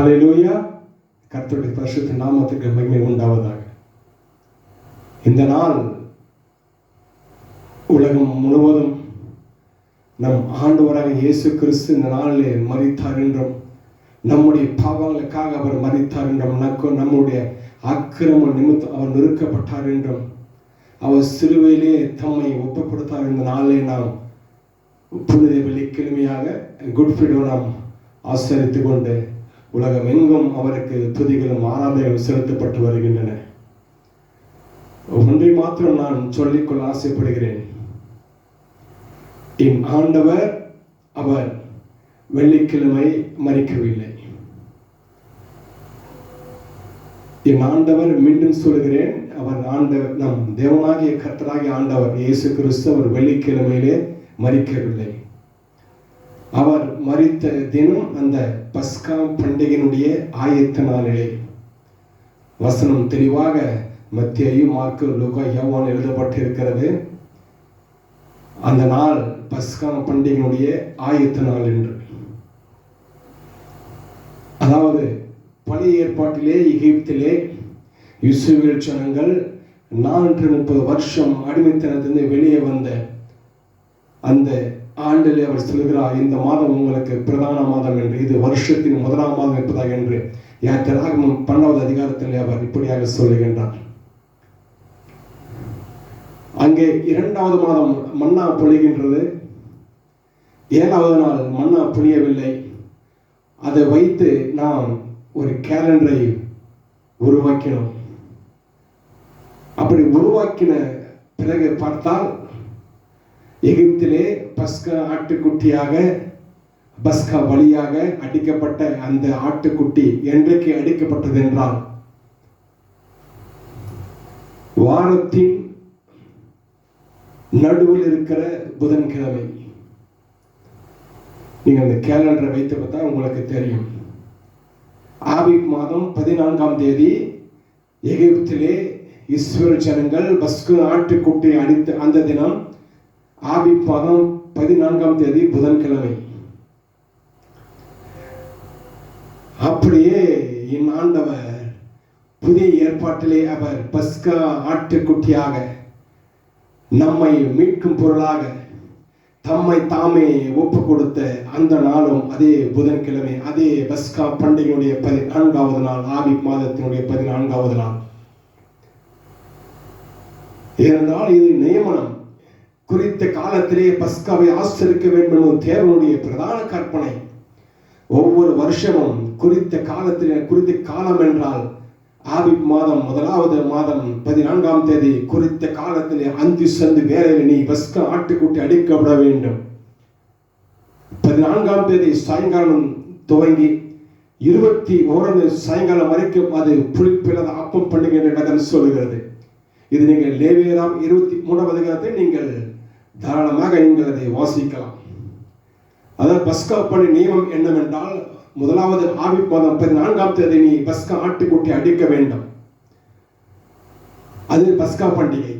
ஹல்லேலூயா. கர்த்தருடைய பரிசுத்த நாமத்துக்கு மகிமை உண்டாவதாக. இந்த நாள் உலகம் முழுவதும் நம் ஆண்டவராக இயேசு கிறிஸ்து இந்த நாளிலே மரித்தார் என்றும், நம்முடைய பாவங்களுக்காக அவர் மரித்தார் என்றும், நம்முடைய அக்கிரம நிமித்தம் அவர் நொறுக்கப்பட்டார் என்றும், அவர் சிலுவையிலே தம்மை ஒப்பு கொடுத்தார். இந்த நாளிலே நாம் புனித வெள்ளிக்கிழமையாக குட் ஃப்ரைடே நாம் ஆசரித்து கொண்டு உலகம் எங்கும் அவருக்கு துதிகளும் ஆராதனைகளும் செலுத்தப்பட்டு வருகின்றன. ஒன்றை மாத்திரம் நான் சொல்லிக்கொள்ள ஆசைப்படுகிறேன். என் ஆண்டவர் அவர் வெள்ளிக்கிழமை மரிக்கவில்லை. என் ஆண்டவர், மீண்டும் சொல்கிறேன், அவர் ஆண்டவர், நம் தேவனாகிய கர்த்தராகிய ஆண்டவர் இயேசு கிறிஸ்து அவர் வெள்ளிக்கிழமையிலே மரிக்கவில்லை. அவர் மரித்த தினம் அந்த பஸ்கா பண்டிகையினுடைய ஆயத்த நாளிலே. வசனம் தெளிவாக மத்தேயு, மார்க்கு, லூக்கா, யோவான் எழுதப்பட்டிருக்கிறது. அந்த நாள் பஸ்கா பண்டிகையினுடைய ஆயத்த நாள் என்று. அதாவது பழைய ஏற்பாட்டிலே எகிப்திலே இஸ்ரவேல் ஜனங்கள் 430 வருஷம் அடிமைத்தனத்திலிருந்து வெளியே வந்த அந்த ஆண்டிலே அவர் சொல்கிறார், இந்த மாதம் உங்களுக்கு பிரதான மாதம் என்று, இது வருஷத்தின் முதலாம் மாதம் இருப்பதாக என்று யாத்திராகமம் 12வது அதிகாரத்தில் அவர் இப்படியாக சொல்லுகின்றார். அங்கே 2வது மாதம் மன்னா பொழிகின்றது. 7வது நாள் மன்னா பொழியவில்லை. அதை வைத்து நாம் ஒரு கேலண்டரை உருவாக்கினோம். அப்படி உருவாக்கின பிறகு பார்த்தால் எகிப்திலே பஸ்கா ஆட்டுக்குட்டியாக, பஸ்கா பலியாக அடிக்கப்பட்ட அந்த ஆட்டுக்குட்டி என்றைக்கு அடிக்கப்பட்டது என்றால் வாரத்தின் நடுவில் இருக்கிற புதன்கிழமை. நீங்க அந்த கேலண்டரை வைத்து பார்த்தா உங்களுக்கு தெரியும். ஆபீப் மாதம் 14ஆம் தேதி எகிப்திலே இஸ்ரவேல் ஜனங்கள் பஸ்கா ஆட்டுக்குட்டி அடித்த அந்த தினம் ஆபீப் மாதம் 14ஆம் தேதி புதன்கிழமை. அப்படியே என் ஆண்டவர் புதிய ஏற்பாட்டிலே அவர் பஸ்கா ஆட்டுக்குட்டியாக நம்மை மீட்கும் பொருளாக தம்மை தாமே ஒப்பு கொடுத்த அந்த நாளும் அதே புதன்கிழமை, அதே பஸ்கா பண்டிகையுடைய 14வது நாள், ஆபீப் மாதத்தினுடைய 14வது நாள். ஏனென்றால் இது நியமனம். குறித்த காலத்திலே பஸ்காவை ஆசரிக்க வேண்டும் என்பது தேவனுடைய பிரதான கற்பனை. ஒவ்வொரு வருஷமும் குறித்த காலத்திலே, குறித்த காலம் என்றால் ஆபீப் மாதம் 1வது மாதம் 14ஆம் தேதி குறித்த காலத்திலே அந்தி சந்து வேளையில் நீ பஸ்கா ஆட்டுக்குட்டி அடிக்கப்பட வேண்டும். 14ஆம் தேதி சாயங்காலம் துவங்கி 21 சாயங்காலம் வரைக்கும் அது புளிப்பில்லாத அப்பம் பண்டிகை என்று சொல்லுகிறது. இது நீங்கள் லேவியராம் 23ஆம் அதிகாரத்தை நீங்கள் தாராளமாக நீங்கள் அதை வாசிக்கலாம். அதாவது பஸ்கா பண்டிகை நியமம் என்னவென்றால், 1வது ஆபீப் மாதம் 14ஆம் தேதி நீ பஸ்கா ஆட்டுக்குட்டி அடிக்க வேண்டும். அது பஸ்கா பண்டிகை.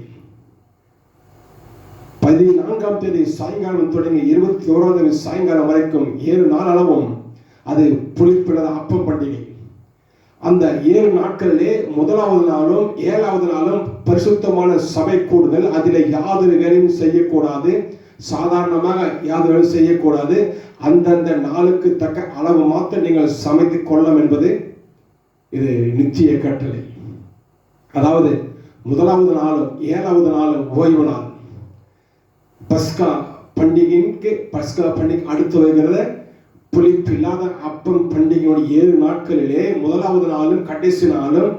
14ஆம் தேதி சாயங்காலம் தொடங்கி 21ஆம் தேதி சாயங்காலம் வரைக்கும் 7 நாள் அளவும் அது புளிப்பில்லாத அப்பம் பண்டிகை. அந்த 7 நாட்களிலே 1வது நாளும் 7வது நாளும் பரிசுத்தமான சபை கூடுதல். அதில் யாதொரு வேலையும் செய்யக்கூடாது. சாதாரணமாக யாதொரு வேலையும் செய்யக்கூடாது. அந்தந்த நாளுக்கு தக்க அளவு மாத்திரம் நீங்கள் சமைத்துக் கொள்ளலாம் என்பது இது நித்திய கட்டளை. அதாவது 1வது நாளும் 7வது நாளும் ஓய்வு நாள். பஸ்கா பண்டிகைக்கு, பஸ்கா பண்டிகை அடுத்து வருகிறத புளிப்பில்லாத அப்பம் பண்டிகையோட 7 நாட்களிலே 1வது நாளும் கடைசி நாளும்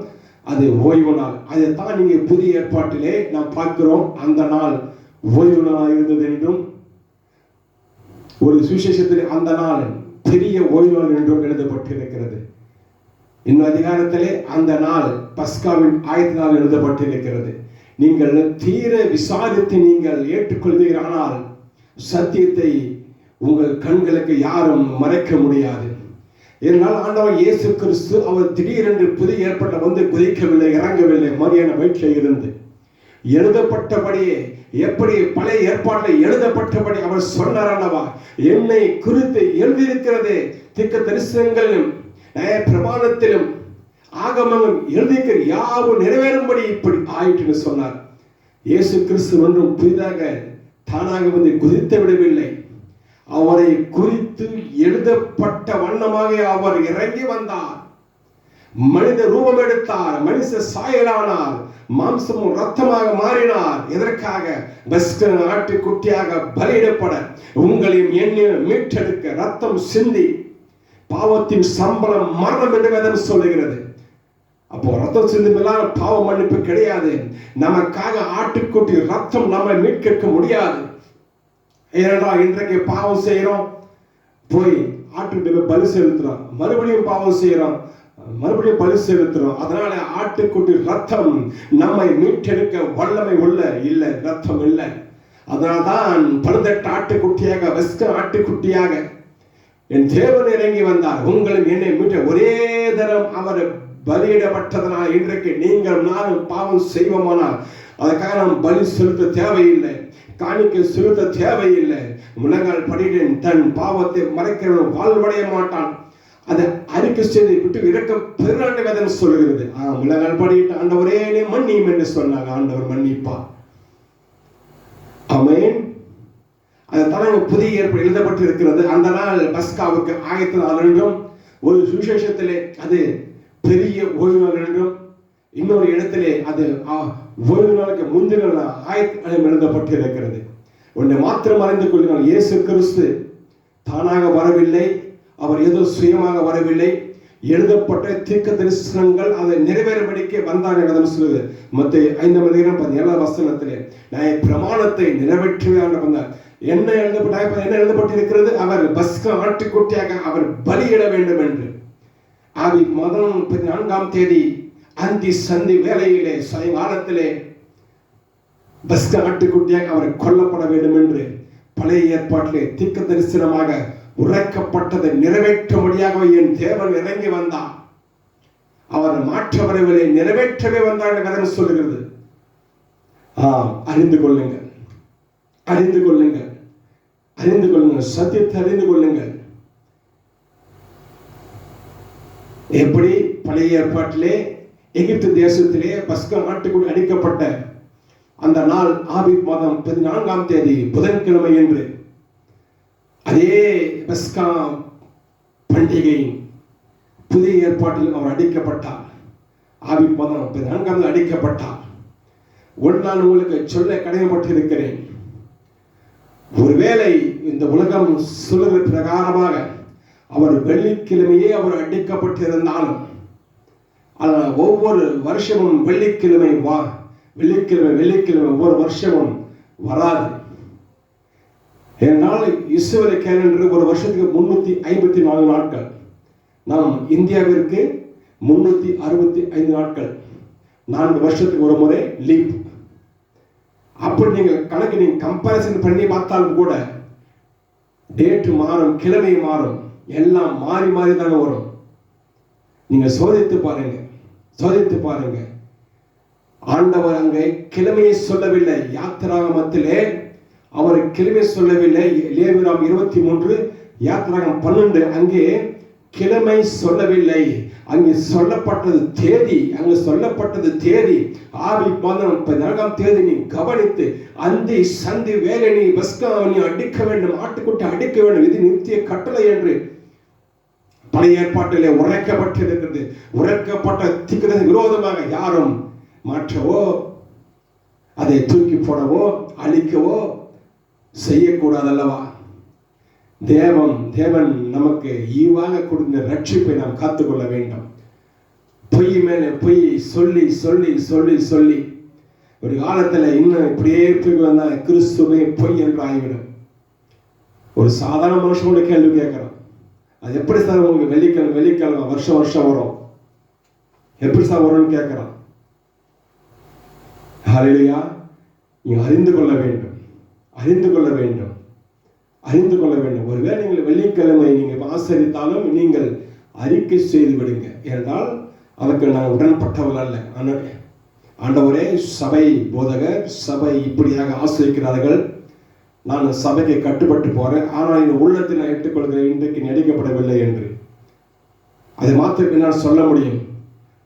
அது ஓய்வு நாள். அதைத்தான் நீங்க புதிய ஏற்பாட்டிலே நாம் பார்க்கிறோம். அந்த நாள் ஓய்வு நாள் இருந்தது என்றும், ஒரு சுவிசேஷத்தில் அந்த நாள் பெரிய ஓய்வு நாள் என்றும் எழுதப்பட்டிருக்கிறது. இன்னும் அதிகாரத்திலே அந்த நாள் பஸ்காவின் ஆயத்த நாள் எழுதப்பட்டிருக்கிறது. நீங்கள் தீர விசாரித்து நீங்கள் ஏற்றுக்கொள்வீர்களானால் சத்தியத்தை உங்கள் கண்களுக்கு யாரும் மறைக்க முடியாது. இதனால் ஆண்டவர் இயேசு கிறிஸ்து அவர் திடீரென்று புதிய ஏற்பட்ட வந்து குதிக்கவில்லை, இறங்கவில்லை. மரியான வயிற்றில் இருந்து எழுதப்பட்டபடியே, எப்படி பழைய ஏற்பாட்டில் எழுதப்பட்டபடி அவர் சொன்னார் அல்லவா, என்னை குறித்து எழுதியிருக்கிறது திக்க தரிசனங்கள் பிரமாணத்திலும் ஆகமம் எழுதிக்கிற யாவும் நிறைவேறும்படி இப்படி ஆயிட்டுன்னு சொன்னார். இயேசு கிறிஸ்து ஒன்றும் புதிதாக தானாக வந்து குதித்து விடவில்லை. அவரை குறித்து எழுதப்பட்ட வண்ணமாக அவர் இறங்கி வந்தார். மனித ரூபம் எடுத்தார், மனுஷ சாயலானார், மாம்சமும் ரத்தமாக மாறினார். எதற்காக? ஆட்டுக்குட்டியாக பலியிடப்பட, உங்களையும் என்னையும் மீட்டெடுக்க ரத்தம் சிந்தி. பாவத்தின் சம்பளம் மரணம் என்று வேதம் சொல்லுகிறது. அப்போ ரத்தம் சிந்துமெல்லாம் பாவ மன்னிப்பு கிடையாது. நமக்காக ஆட்டுக்குட்டி ரத்தம் நம்மை மீட்க முடியாது. ஏனென்றால் இன்றைக்கு பாவம் செய்யறோம், போய் ஆட்டுக்குட்டி பலி செலுத்துறோம், மறுபடியும் பாவம் செய்யறோம், மறுபடியும் பலி செலுத்துறோம். அதனால ஆட்டுக்குட்டி ரத்தம் நம்மை மீட்டெடுக்க வல்லமை உள்ள இல்லை, ரத்தம் இல்லை. அதனால்தான் பழுதட்ட ஆட்டுக்குட்டியாக, வெஸ்க ஆட்டுக்குட்டியாக என் தேவன் இறங்கி வந்தார். உங்களும் என்னை மீட்ட ஒரே தரம் அவர் பலியிடப்பட்டதனால் இன்றைக்கு நீங்கள் நானும் பாவம் செய்வோமானால் அதுக்காக நாம் பலி செலுத்த தேவையில்லை, காணிக்கை செலுத்த தேவையில்லை. முழங்கால் படியிடன் தன் பாவத்தை மறைக்கிறவன் வாழ்வடைய மாட்டான். அதை அறிக்கை செய்து விட்டு இறக்கம் பெருநாட்டு வேதம் சொல்லுகிறது. முழங்கால் படியிட்டு ஆண்டவரே மன்னியும் என்று சொன்னாங்க. ஆண்டவர் மன்னிப்பார். ஆமென். அதுதான் புதிய ஏற்பாடு எழுதப்பட்டு இருக்கிறது. அந்த நாள் பஸ்காவுக்கு ஆயத்த நாள் என்றும், ஒரு சுவிசேஷத்திலே அது பெரிய ஓய்வு நாள் என்றும், இன்னொரு இடத்திலே அது ஓய்வு நாளுக்கு முந்தின ஆயத்த எழுதப்பட்டு இருக்கிறது. ஒன்றை மாத்திரம் அறிந்து கொள்ளுங்கள், இயேசு கிறிஸ்து தானாக வரவில்லை, அவர் ஏதோ சுயமாக வரவில்லை. எழுதப்பட்ட தீர்க்க தரிசனங்கள் அதை நிறைவேறும்படிக்கு வந்தார் என்று சொல்லுது. மத்தேயு 5:17 நான் பிரமாணத்தை நிறைவேற்றவே வந்தார். என்ன எழுதப்பட்டிருக்கிறது? அவர் பஸ்க ஆட்டுக்குட்டியாக அவர் பலியிட வேண்டும் என்று. ஆதி மாதம் 14ஆம் தேதி அந்தி சந்தி வேளையிலே சாயங்காலத்திலே பஸ்க ஆட்டுக்குட்டியாக அவர் கொல்லப்பட வேண்டும் என்று பழைய ஏற்பாட்டிலே தீர்க்க தரிசனமாக உரைக்கப்பட்டதை நிறைவேற்றும்படியாக என் தேவன் இறங்கி வந்தார். அவர் மாற்ற வரவில்லை, நிறைவேற்றவே வந்தார் என்று வேதம் சொல்லுகிறது. அறிந்து கொள்ளுங்கள், அறிந்து கொள்ளுங்கள், அறிந்து கொள்ளுங்கள், சத்தியத்தை அறிந்து கொள்ளுங்கள். எப்படி பழைய ஏற்பாட்டிலே எகிப்து தேசத்திலே பஸ்கா ஆட்டுக்குட்டி அடிக்கப்பட்ட அந்த நாள் ஆபீப் மாதம் 14ஆம் தேதி புதன்கிழமை என்று, அதே பஸ்கா பண்டிகை புதிய ஏற்பாட்டில் அவர் அடிக்கப்பட்டார். ஆபீப் மாதம் 14ஆம் அடிக்கப்பட்டார். நான் உங்களுக்கு சொல்ல கடமைப்பட்டிருக்கிறேன். ஒருவேளை இந்த உலகம் சொல்லுகிற பிரகாரமாக அவர் வெள்ளிக்கிழமையே அவர் அடிக்கப்பட்டிருந்தாலும், ஆனால் ஒவ்வொரு வருஷமும் வெள்ளிக்கிழமை வெள்ளிக்கிழமை ஒவ்வொரு வருஷமும் வராது. ஏனால் இஸ்ரவேல் கேலண்டர் ஒரு வருஷத்துக்கு 354 நாட்கள். நாம் இந்தியாவிற்கு 365 நாட்கள், 4 வருஷத்துக்கு ஒரு முறை லீப். அப்படி நீங்கள் கணக்கு கம்பேரிசன் பண்ணி பார்த்தாலும் கூட டேட் மாறும், கிழமை மாறும், எல்லாம் மாறி மாறி தானே வரும். நீங்க சோதித்து பாருங்க, சோதித்து பாருங்க. ஆண்டவர் அங்கே கிழமையை சொல்லவில்லை. யாத்திராகமத்திலே அவர் கிழமை சொல்லவில்லை. லேவியராகமம் 23, யாத்திராகமம் 12 அங்கே கிழமை சொல்லவில்லை. அங்கே சொல்லப்பட்டது தேதி. அங்கே சொல்லப்பட்டது தேதி ஆபீப் மாதம் 14ஆம் தேதி. நீ கவனித்து அந்தி சந்தி வேலை நீ பஸ்கா நீ அடிக்க வேண்டும், ஆட்டுக்குட்டி அடிக்க வேண்டும், இது நித்திய கட்டளை என்று பழைய ஏற்பாட்டிலே உரைக்கப்பட்டிருக்கிறது. உரைக்கப்பட்ட தீர்க்கதரிசனத்துக்கு விரோதமாக யாரும் மாற்றவோ அதை தூக்கி போடவோ அழிக்கவோ செய்யக்கூடாதல்லவா? தேவன் நமக்கு ஈவாக கொடுத்த ரட்சிப்பை நாம் காத்துக்கொள்ள வேண்டும். பொய் மேலே பொய் சொல்லி சொல்லி சொல்லி சொல்லி ஒரு காலத்தில் இன்னும் இப்படியே வந்தா கிறிஸ்துவே பொய் என்று ஆகிவிடும். ஒரு சாதாரண மனுஷனோட கேள்வி கேட்கிறோம், அது எப்படி சார் உங்களுக்கு வெள்ளிக்கிழமை வருஷம் வரும், எப்படி சார் வரும்னு கேட்கிறோம். ஹல்லேலூயா. நீங்க அறிந்து கொள்ள வேண்டும், அறிந்து கொள்ள வேண்டும், அறிந்து கொள்ள வேண்டும். ஒருவேளை நீங்கள் வெள்ளிக்கிழமை நீங்கள் ஆசரித்தாலும் நீங்கள் அறிக்கை செய்து விடுங்க. ஏனென்றால் அதற்கு நான் உடன்பட்டவர்கள் அல்ல. ஆண்டவரே, சபை போதகர் சபை இப்படியாக ஆசிரிக்கிறார்கள், நான் சபைக்கு கட்டுப்பட்டு போறேன், ஆனால் என் உள்ளத்தில் நான் ஏற்றுக்கொள்கிறேன், இன்றைக்கு நடிக்கப்படவில்லை என்று. அதை மாத்திரம் என்னால் சொல்ல முடியும்.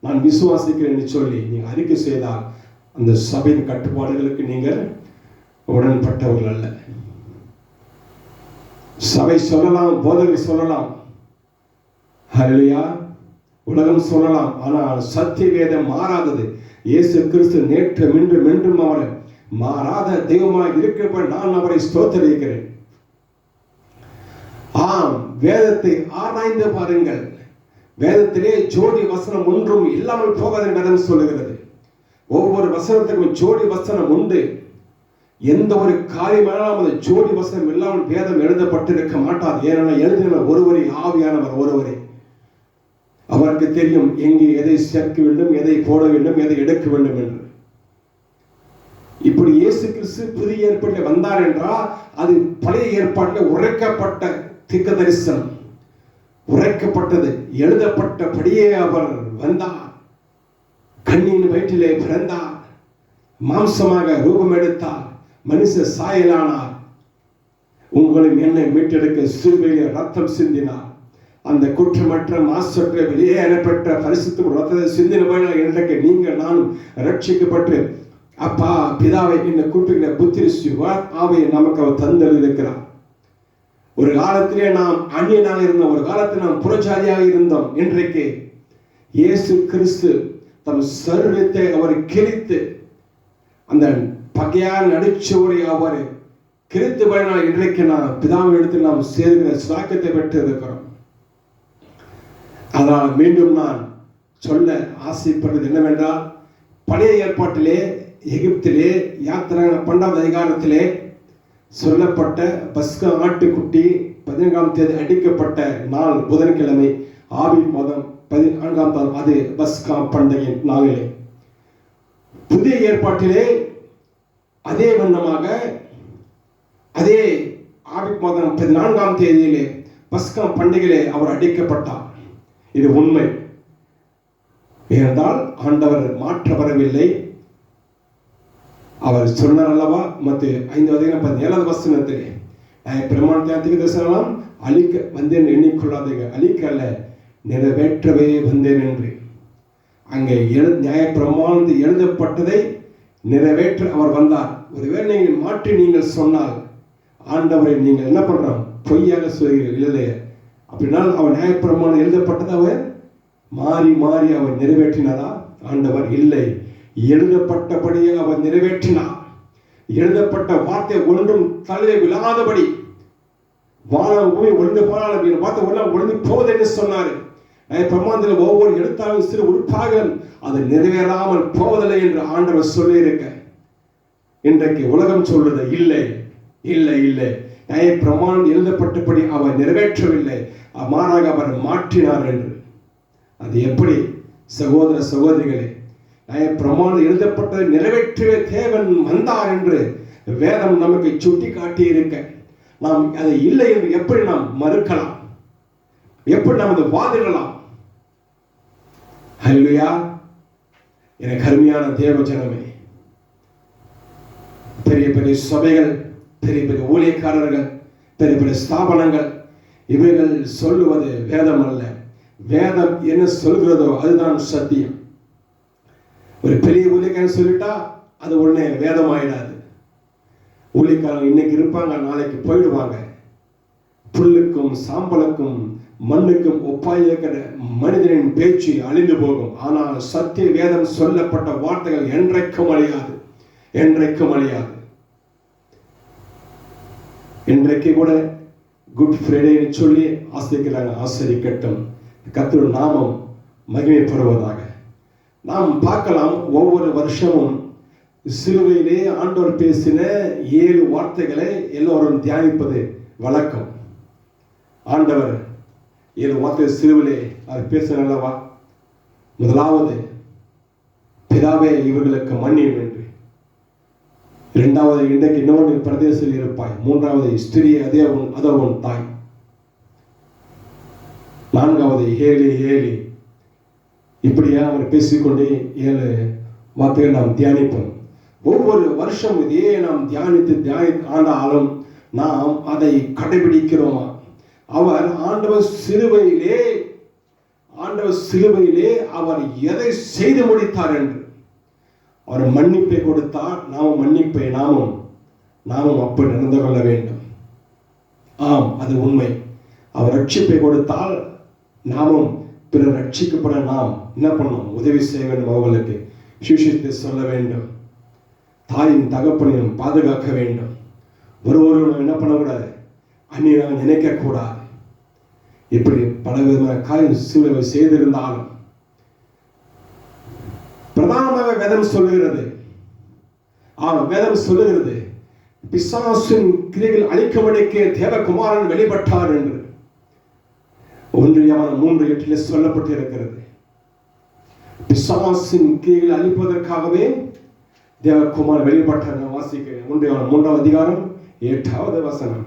நான் விசுவாசிக்கிறேன் என்று சொல்லி நீங்கள் அறிக்கை செய்தால் அந்த சபையின் கட்டுப்பாடுகளுக்கு நீங்கள் உடன்பட்டவர்கள் அல்ல. சபை சொல்லலாம், போதகர் சொல்லலாம், ஹல்லேலூயா, உலகம் சொல்லலாம், ஆனால் சத்திய வேதம் மாறாதது. இயேசு கிறிஸ்து நேற்று இன்றும் என்றும் அவர் மாறாத தெய்வமாக இருக்கிறப்ப நான் அவரை ஸ்தோத்திரிக்கிறேன். ஆம், வேதத்தை ஆராய்ந்து பாருங்கள். வேதத்திலே ஜோடி வசனம் ஒன்றும் இல்லாமல் போகாது வேதம் சொல்லுகிறது. ஒவ்வொரு வசனத்துக்கும் ஜோடி வசனம் உண்டு. எந்த ஒரு காரியமானாலும் அந்த ஜோடி வசனம் இல்லாமல் வேதம் எழுதப்பட்டிருக்க மாட்டாது. ஏனென்றால் எழுதினவர் ஒருவரே, ஆவியானவர் ஒருவரே. அவருக்கு தெரியும் எங்கே எதை சேர்க்க வேண்டும், எதை போட வேண்டும், எதை எடுக்க வேண்டும் என்று. இப்படி இயேசு கிறிஸ்து புதிய ஏற்பாட்டில் வந்தார் என்றால் அது பழைய ஏற்பாட்டில் உரைக்கப்பட்ட தீர்க்க தரிசனம், உரைக்கப்பட்டது, எழுதப்பட்டபடியே அவர் வந்தார். கண்ணியின் வயிற்றிலே பிறந்தார், மாம்சமாக ரூபம் எடுத்தார், மனுஷ சாயலானார், உங்களின் என்னை மீட்டெடுக்க சிலுவையிலே ரத்தம் சிந்தினார். அந்த குற்றமற்ற மாசற்ற வெளியேறப்பட்ட பரிசுத்த ரத்தத்தை சிந்தின இன்றைக்கு நீங்கள் நானும் ரட்சிக்கப்பட்டு அப்பா பிதாவை என்ன கூப்பிடுகிற புத்திரி ஆவையை நமக்கு அவர் தந்தளிக்கிறார். ஒரு காலத்திலே நாம் அந்நியனாக இருந்தோம், ஒரு காலத்தில் நாம் புறஜாதியாக இருந்தோம். இன்றைக்கு இயேசு கிறிஸ்து தம் சரீரத்தை அவர் கிழித்து அந்த பகையான நடிச்சுவரை அவர் கிழித்து பயனால் இன்றைக்கு நாம் பிதாவின் இடத்தில் நாம் சேர்கிற சாக்கியத்தை பெற்று இருக்கிறோம். அதனால் மீண்டும் நான் சொல்ல ஆசைப்படுவது என்னவென்றால், பழைய ஏற்பாட்டிலே எகிப்திலே யாத்திரை 12வது அதிகாரத்திலே சொல்லப்பட்ட பஸ்கா ஆட்டுக்குட்டி 14ஆம் தேதி அடிக்கப்பட்ட நாள் புதன்கிழமை, ஆபீல் மாதம் 14ஆம் தேதி, அது பஸ்கா பண்டிகை நாளிலே. புதிய ஏற்பாட்டிலே அதே வண்ணமாக அதே ஆபீல் மாதம் 14ஆம் தேதியிலே பஸ்கா பண்டிகையிலே அவர் அடிக்கப்பட்டார். இது உண்மை. ஏனென்றால் ஆண்டவர் மாற்ற வரவில்லை. அவர் சொன்னார் அல்லவா, மத்திய 5:17 வசனத்திலே, பிரமாணத்தை தரிசனம் அழிக்க வந்தேன் எண்ணிக்கொள்ளாதீங்க, அழிக்க அல்ல நிறைவேற்றவே வந்தேன் என்று. அங்கே நியாய பிரமாணத்தில் எழுதப்பட்டதை நிறைவேற்ற அவர் வந்தார். ஒருவேளை நீங்கள் மாற்றி நீங்கள் சொன்னால் ஆண்டவரை நீங்கள் என்ன பண்றோம், பொய்யாக சொல்கிறீர்கள் இல்லையே. அப்படினால் அவர் நியாயப்பிரமாணம் எழுதப்பட்டது அவர் மாறி மாறி அவர் நிறைவேற்றினாரா? ஆண்டவர் இல்லை, எழுதப்பட்டபடியே அவர் நிறைவேற்றினார். எழுதப்பட்ட வார்த்தை ஒன்றும் தலை விழாதபடி வானம் பூமி ஒழுங்கு போனாலும் வார்த்தை ஒன்றும் ஒழுங்கு போவது என்று சொன்னார். பிரமாணத்தில் ஒவ்வொரு எழுத்தாலும் சிறு உறுப்பாக அது நிறைவேறாமல் போவதில்லை என்று ஆண்டவர் சொல்லி இருக்க, இன்றைக்கு உலகம் சொல்றது இல்லை இல்லை இல்லை, நியாய பிரமாணம் எழுதப்பட்டபடி அவர் நிறைவேற்றவில்லை, மாறாக அவர் மாற்றினார் என்று. அது எப்படி சகோதர சகோதரிகளே? நியாய பிரமாணம் எழுதப்பட்டதை நிறைவேற்றவே தேவன் வந்தார் என்று வேதம் நமக்கு சுட்டி காட்டி இருக்க, நாம் அதை இல்லை என்று எப்படி நாம் மறுக்கலாம்? எப்படி நாம் அதை வாதிடலாம்? ஹல்லேலூயா! எனக்கு அருமையான தேவ ஜனமே, பெரிய பெரிய சபைகள், பெரிய பெரிய ஊழியக்காரர்கள், பெரிய பெரிய ஸ்தாபனங்கள், இவைகள் சொல்லுவது வேதம் அல்ல. வேதம் என்ன சொல்கிறதோ அதுதான் சத்தியம். ஒரு பெரிய ஊழியக்காரன் சொல்லிட்டா அது உடனே வேதம் ஆயிடாது. ஊழியக்காரன் இன்னைக்கு இருப்பாங்க, நாளைக்கு போயிடுவாங்க. புல்லுக்கும் சாம்பலுக்கும் மண்ணுக்கும் ஒப்பாயிருக்கிற மனிதனின் பேச்சு அழிந்து போகும். ஆனால் சத்திய வேதம் சொல்லப்பட்ட வார்த்தைகள் என்றைக்கும் அழியாது, என்றைக்கும் அழியாது. இன்றைக்கு கூட குட் ஃப்ரைடேன்னு சொல்லி ஆசிரிக்கிறாங்க. ஆசிரிக்கட்டும், கர்த்தருடைய நாமம் மகிமைப்படுவதாக. நாம் பார்க்கலாம், ஒவ்வொரு வருஷமும் சிலுவையிலே ஆண்டவர் பேசின 7 வார்த்தைகளை எல்லோரும் தியானிப்பது வழக்கம். ஆண்டவர் 7 வார்த்தை சிலுவையிலே அவர் பேசினல்லவா. முதலாவது, பிதாவே இவர்களுக்கு மன்னியும் என்று. இரண்டாவது, இன்றைக்கு இன்னொரு பிரதேசத்தில் இருப்பாய். மூன்றாவது, ஸ்திரீ அதோ உன் தாய். நான்காவது, ஏலி ஏலி. இப்படியா அவர் பேசிக்கொண்டே 7 வார்த்தைகள் நாம் தியானிப்போம். ஒவ்வொரு வருஷம் இதையே நாம் தியானித்து ஆண்டாலும் நாம் அதை கடைபிடிக்கிறோமா? அவர் ஆண்டவர் சிலுவையிலே ஆண்டவர் சிலுவையிலே அவர் எதை செய்து முடித்தார் என்று. அவர் மன்னிப்பை கொடுத்தார். நாமும் அப்படி நடந்து கொள்ள வேண்டும். ஆம், அது உண்மை. அவர் ரட்சிப்பை கொடுத்தால் நாமும் பிறர் ரட்சிக்கப்பட நாம் என்ன பண்ணணும்? உதவி செய்ய வேண்டும். அவர்களுக்கு சுவிசேஷத்தை சொல்ல வேண்டும். தாயின் தகப்பனையும் பாதுகாக்க வேண்டும். ஒருவரும் என்ன பண்ணக்கூடாது? அந்நியனாக நினைக்கக்கூடாது. இப்படி பல விதமான காரியம் சிலுவை செய்திருந்தாலும் பிரதானமாக வேதம் சொல்லுகிறது, பிசாசின் கிரியைகள் அழிக்கும்படிக்கு தேவகுமாரன் வெளிப்பட்டார் என்று 1 யோவான் 3:8 சொல்லப்பட்டிருக்கிறது. பிசாசின் கிரியைகள் அழிப்பதற்காகவே தேவகுமாரன் வெளிப்பட்டார். வாசிக்க 1 யோவான் 3ஆம் அதிகாரம் 8வது வசனம்.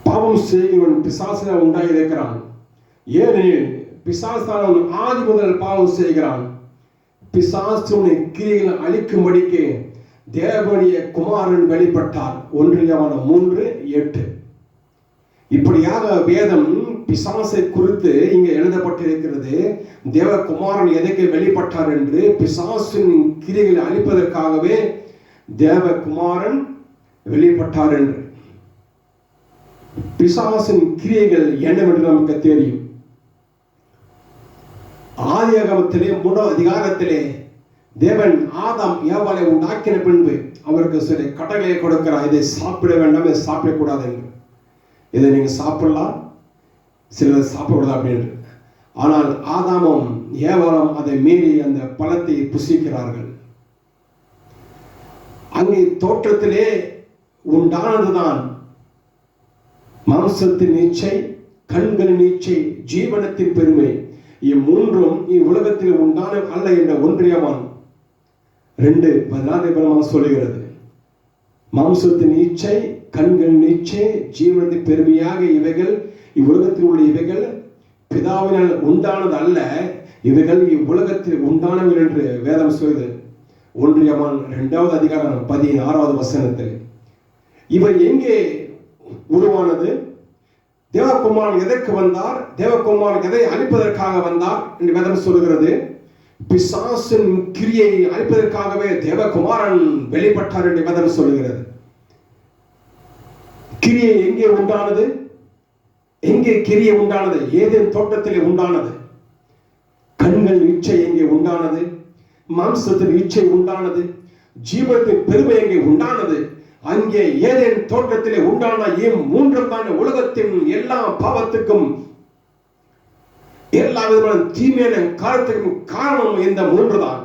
பாவம் செய்கிறவன் பிசாசினால் உண்டாயிருக்கிறான். ஏனெனில் பிசாசானவன் ஆதி முதல் பாவம் செய்கிறான். பிசாசுடைய கிரியைகளை அழிக்கும்படிக்கு தேவனுடைய குமாரன் வெளிப்பட்டார். 1 யோவான் 3:8. இப்படியாக வேதம் பிசாசை குறித்து இங்கே எழுதப்பட்டிருக்கிறது. தேவகுமாரன் எதற்கு வெளிப்பட்டார் என்று, பிசாசின் கிரியைகளை அழிப்பதற்காகவே தேவகுமாரன் வெளிப்பட்டார் என்று. பிசாசின் கிரியைகள் என்னவென்று நமக்கு தெரியும். ஆதியாகமத்திலே 3ஆம் அதிகாரத்திலே தேவன் ஆதாம் ஏவாளை உண்டாக்கின பின்பு அவருக்கு சில கட்டளையை கொடுக்கிறார். இதை சாப்பிட வேண்டாம், இதை சாப்பிடக்கூடாது என்று. இதை நீங்க சாப்பிடலாம், சிலர் சாப்பிடக்கூடாது அப்படின்னு. ஆனால் ஆதாமும் ஏவாளும் அதை மீறி அந்த பழத்தை புசிக்கிறார்கள். அங்கே தோற்றத்திலே உண்டானதுதான் மாம்சத்தின் இச்சை, கண்களின் இச்சை, ஜீவனத்தின் பெருமை. இம்மூன்றும் இவ்வுலகத்தில் உண்டான அல்ல என்ற 1 யோவான் 2:16 சொல்லுகிறது. மாம்சத்தின் இச்சை, கண்களின் இச்சை, ஜீவனத்தின் பெருமையாக இவைகள் இவ்வுலகத்தில் உள்ள இவைகள் பிதாவினால் உண்டானது அல்ல, இவைகள் இவ்வுலகத்தில் உண்டானவர்கள் என்று வேதம் சொல்லுது. 1 யோவான் 2ஆம் அதிகாரம் 16வது வசனத்தில். இவை எங்கே உருவானது? தேவகுமாரன் எதற்கு வந்தார்? தேவகுமாரன் எதை அழிப்பதற்காக வந்தார் என்று வேதம் சொல்கிறது. பிசாசின் கிரியை அழிப்பதற்காகவே தேவகுமாரன் வெளிப்பட்டார் என்று வேதம் சொல்கிறது. கிரியை எங்கே உண்டானது? எங்கே கிரியை உண்டானது? ஏதேன் தோட்டத்திலே உண்டானது. கண்கள் இச்சை எங்கே உண்டானது? மாம்சத்தின் இச்சை உண்டானது. ஜீவனத்தின் பெருமை எங்கே உண்டானது? அங்கே ஏதேன் தோட்டத்திலே உண்டான மூன்றும் தான் உலகத்தின் எல்லா பாவத்துக்கும் எல்லா விதமான தீமையான காரணத்துக்கும் காரணம் இந்த 3 தான்.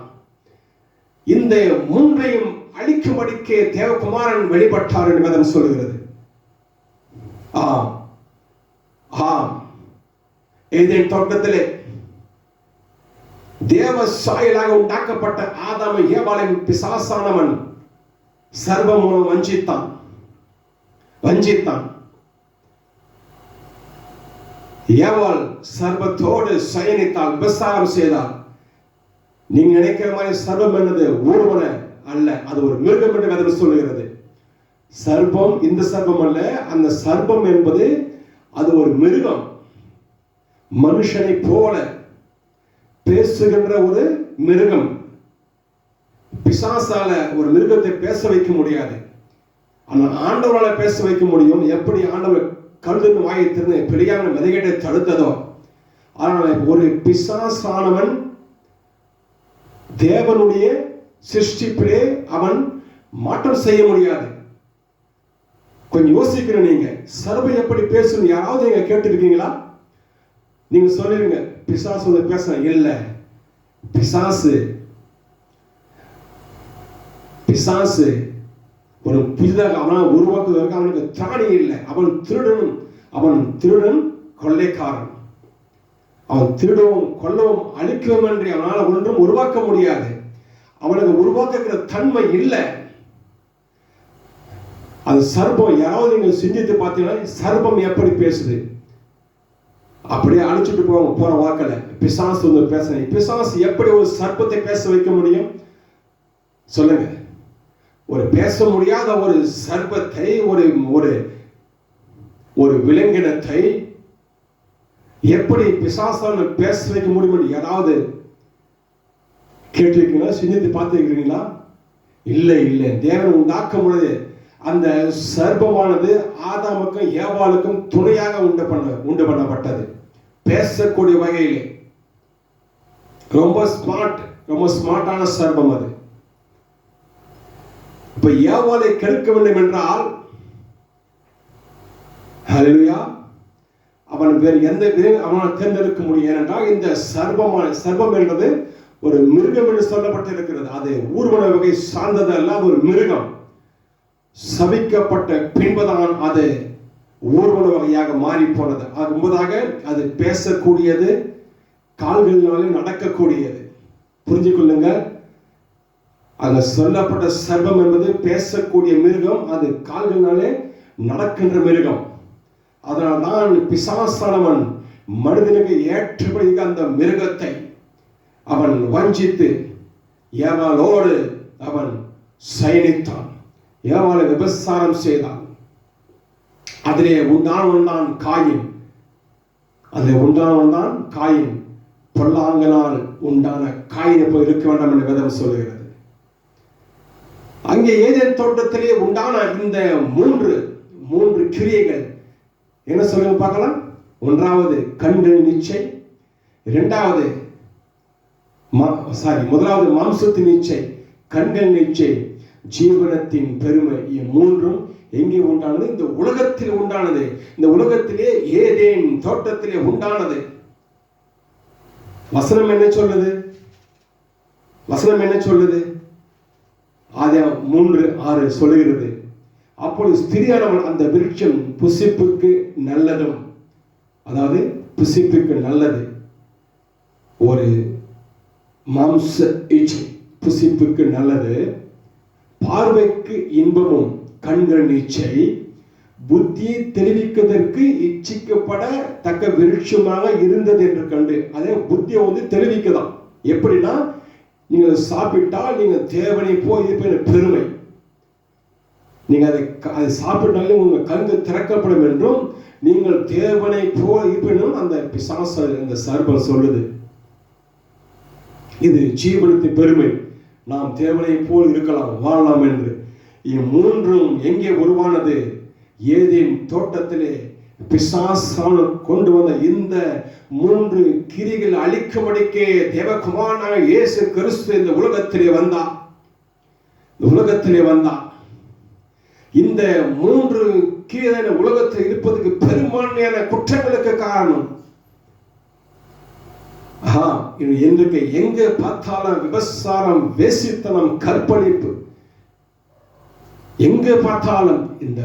இந்த 3ஐயும் அழிக்கும்படிக்கு தேவகுமாரன் வெளிப்பட்டார் என்று வேதம் சொல்கிறது. ஏதேன் தோட்டத்திலே தேவ சாயலாக உண்டாக்கப்பட்ட ஆதாம் ஏவாளின் பிசாசானவன் சர்வம் மூலம் வஞ்சித்தான். ஏவாள் சர்வத்தோடு சயனித்தால், விபசாரம் செய்தால். நீங்க நினைக்கிற மாதிரி சர்வம் என்னது? ஊர்வன அல்ல, அது ஒரு மிருகம் என்று வேதம் சொல்லுகிறது. சர்ப்பம் இந்த சர்ப்பம் அல்ல, அந்த சர்ப்பம் என்பது அது ஒரு மிருகம். மனுஷனை போல பேசுகின்ற ஒரு மிருகம். பிசாசால ஒரு மிருகத்தை பேச வைக்க முடியாது, ஆனால் ஆண்டவரால பேச வைக்க முடியும். எப்படி ஆண்டவர் கழுதின் வாயை திறந்து பெரியான மதிகேட்டை தடுத்ததோ, ஆனால் ஒரு பிசாசானவன் தேவனுடைய சிருஷ்டிப்பிலே அவன் மாற்றம் செய்ய முடியாது. கொஞ்சம் யோசிக்கிறேன். நீங்க சர்வை எப்படி பேசணும் யாராவது நீங்க கேட்டிருக்கீங்களா? நீங்க சொல்லுவீங்க பிசாசு வந்து பேச இல்லை. பிசாசு ஒரு புதிதாக அவனால் உருவாக்குவதற்கு அவனுக்கு திராணி இல்லை. அவன் திருடன் கொள்ளைக்காரன். அவன் திருடவும் கொல்லவும் அழிக்கவும் என்று அவனால் ஒன்றும் உருவாக்க முடியாது. அவனுக்கு உருவாக்குகிற தன்மை இல்லை. அது சர்ப்பம். யாராவது நீங்க சிந்தித்து பார்த்தீங்கன்னா சர்ப்பம் எப்படி பேசுது? அப்படியே அழிச்சுட்டு போற வாக்கல பிசாசு வந்து பேச. பிசாசு எப்படி ஒரு சர்ப்பத்தை பேச வைக்க முடியும் சொல்லுங்க? ஒரு பேச முடியாத ஒரு சர்ப்பத்தை, ஒரு விலங்கினத்தை எப்படி பிசாசான பேச வைக்க முடியும்? ஏதாவது கேட்டிருக்கீங்களா? சிந்தித்து பார்த்துருக்கிறீங்களா? இல்லை இல்லை. தேவன் உண்டாக்கும் பொழுது அந்த சர்ப்பமானது ஆதாமுக்கும் ஏவாளுக்கும் துணையாக உண்டு பண்ணப்பட்டது. பேசக்கூடிய வகையிலே ரொம்ப ஸ்மார்ட்டான சர்ப்பம் அது. இப்ப ஏவாளை கெடுக்க வேண்டும் என்றால் ஹல்லேலூயா, அவன் வேறு எந்த அவனால் தேர்ந்தெடுக்க முடியும். ஏனென்றால் இந்த சர்ப்பம் என்பது ஒரு மிருகம் என்று சொல்லப்பட்டிருக்கிறது. அது ஊர்வன வகை சார்ந்தது அல்ல, அது ஒரு மிருகம். சபிக்கப்பட்ட பின்புதான் அது ஊர்வன வகையாக மாறி போனது. அது முன்பதாக அது பேசக்கூடியது, கால்களினாலே நடக்கக்கூடியது. புரிஞ்சு கொள்ளுங்க, அங்க சொல்லப்பட்ட சர்ப்பம் என்பது பேசக்கூடிய மிருகம், அது கால்களினாலே நடக்கின்ற மிருகம். அதனால்தான் பிசாசானவன் மனிதனுக்கு ஏற்றபடி அந்த மிருகத்தை அவன் வஞ்சித்து ஏவாளோடு அவன் சயனித்தான், ஏவாளை விபசாரம் செய்தான். அதிலே உண்டானவன் காயின், பொல்லாங்கனால் உண்டான காயினை போய் இருக்க வேண்டாம் என்று வேதம் சொல்லுகிறது. அங்கே ஏதேன் தோட்டத்திலே உண்டான இந்த மூன்று கிரியைகள் என்ன சொல்லுங்க பார்க்கலாம். ஒன்றாவது கண்கள் நிச்சை, முதலாவது மாம்சத்தின் இச்சை, கண்கள் நிச்சை, ஜீவனத்தின் பெருமை. மூன்றும் எங்கே உண்டானது? இந்த உலகத்தில் உண்டானது. இந்த உலகத்திலே ஏதேன் தோட்டத்திலே உண்டானது. வசனம் என்ன சொல்லுது? ஆதியாகமம் 3:6 சொல்லுகிறது, அப்பொழுது ஸ்திரியானவள் அந்த விருட்சம் புசிப்புக்கு நல்லதும், அதாவது புசிப்புக்கு நல்லது, ஒரு மாம்ச இச்சை புசிப்புக்கு நல்லது, பார்வைக்கு இன்பமும், கண்கள் இச்சை, புத்தியை தெளிவிப்பதற்கு இச்சிக்கப்பட தக்க விருட்சமாக இருந்தது என்று கண்டு. அதே புத்தியை தெளிவிக்கதான். எப்படின்னா, நீங்கள் சாப்பிட்டால் நீங்கள் தேவனை போய் இருப்ப பெருமை, நீங்க அதை சாப்பிட்டாலே உங்கள் கண்கள் திறக்கப்படும் என்றும் நீங்கள் தேவனை போல் இருப்பினும் அந்த பிசாசு, அந்த சர்ப்பம் சொல்லுது. இது ஜீவனத்தின் பெருமை, நாம் தேவனை போல் இருக்கலாம், வாழலாம் என்று. மூன்றும் எங்கே உருவானது? ஏதேன் தோட்டத்திலே பிசாசான கொண்டு வந்த இந்த 3 கிரிகள் அழிக்கும்படிக்கே தேவகுமாரனாக இயேசு கிறிஸ்து இந்த உலகத்திலே வந்தார். இந்த 3 கிரியான உலகத்தில் இருப்பதற்கு பெரும்பான்மையான குற்றங்களுக்கு காரணம். இன்றைக்கு எங்க பார்த்தாலும் விபசாரம், வேசித்தனம், கற்பழிப்பு, எங்க பார்த்தாலும் இந்த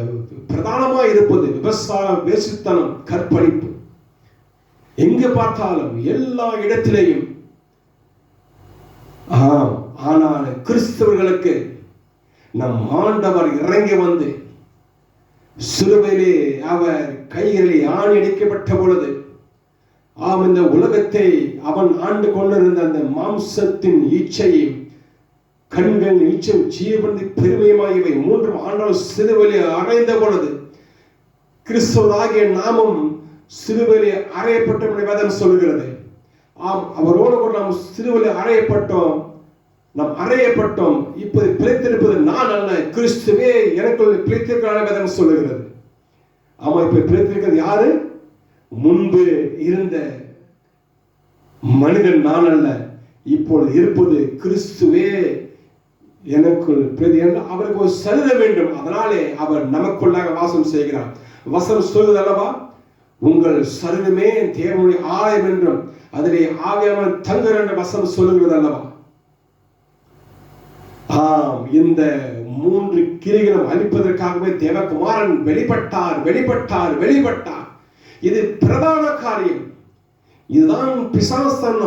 பிரதானமா இருப்பது விபசாரம், வேசித்தனம், கற்பழிப்பு. எங்க பார்த்தாலும் எல்லா இடத்திலேயும். ஆனால் கிறிஸ்தவர்களுக்கு நம் ஆண்டவர் இறங்கி வந்து சிலுவையிலே அவர் கைகளில் ஆணி அடிக்கப்பட்ட பொழுது, இந்த உலகத்தை அவன் ஆண்டு கொண்டிருந்த அந்த மாம்சத்தின் இச்சையும், கண்கள் இச்சை, ஜீவனின் பெருமையுமாய் இவை 3 ஆண்டவர் சிலுவையிலே அறைந்த பொழுது, கிறிஸ்துவராகிய நாமும் சிலுவையிலே அறையப்பட்டோம் என்று வேதம் சொல்கிறது. அவரோடு கூட நாம் சிலுவையிலே அறையப்பட்டோம். இப்போது பிழைத்திருப்பது நான் அல்ல, கிறிஸ்துவே எனக்குள் பிழைத்திருக்கிறார் வேதம் சொல்லுகிறது. இப்ப பிழைத்திருக்கிறது யாரு? முன்பு இருந்த மனிதன் நான் அல்ல, இப்பொழுது இருப்பது கிறிஸ்துவே எனக்குள். அவருக்கு ஒரு சரீரம் வேண்டும், அதனாலே அவர் நமக்குள்ளாக வாசம் செய்கிறார். வசனம் சொல்வது அல்லவா, உங்கள் சரீரமே தேவனுடைய ஆலயம் என்றும் அதிலே ஆவியானவர் தங்குகிறார் என்ற வசனம் சொல்லுகிறது அல்லவா. இந்த 3 கிரிகளும் அழிப்பதற்காகவே தேவகுமாரன் வெளிப்பட்டார். இது பிரதான காரியம். இதுதான் பிசாசன்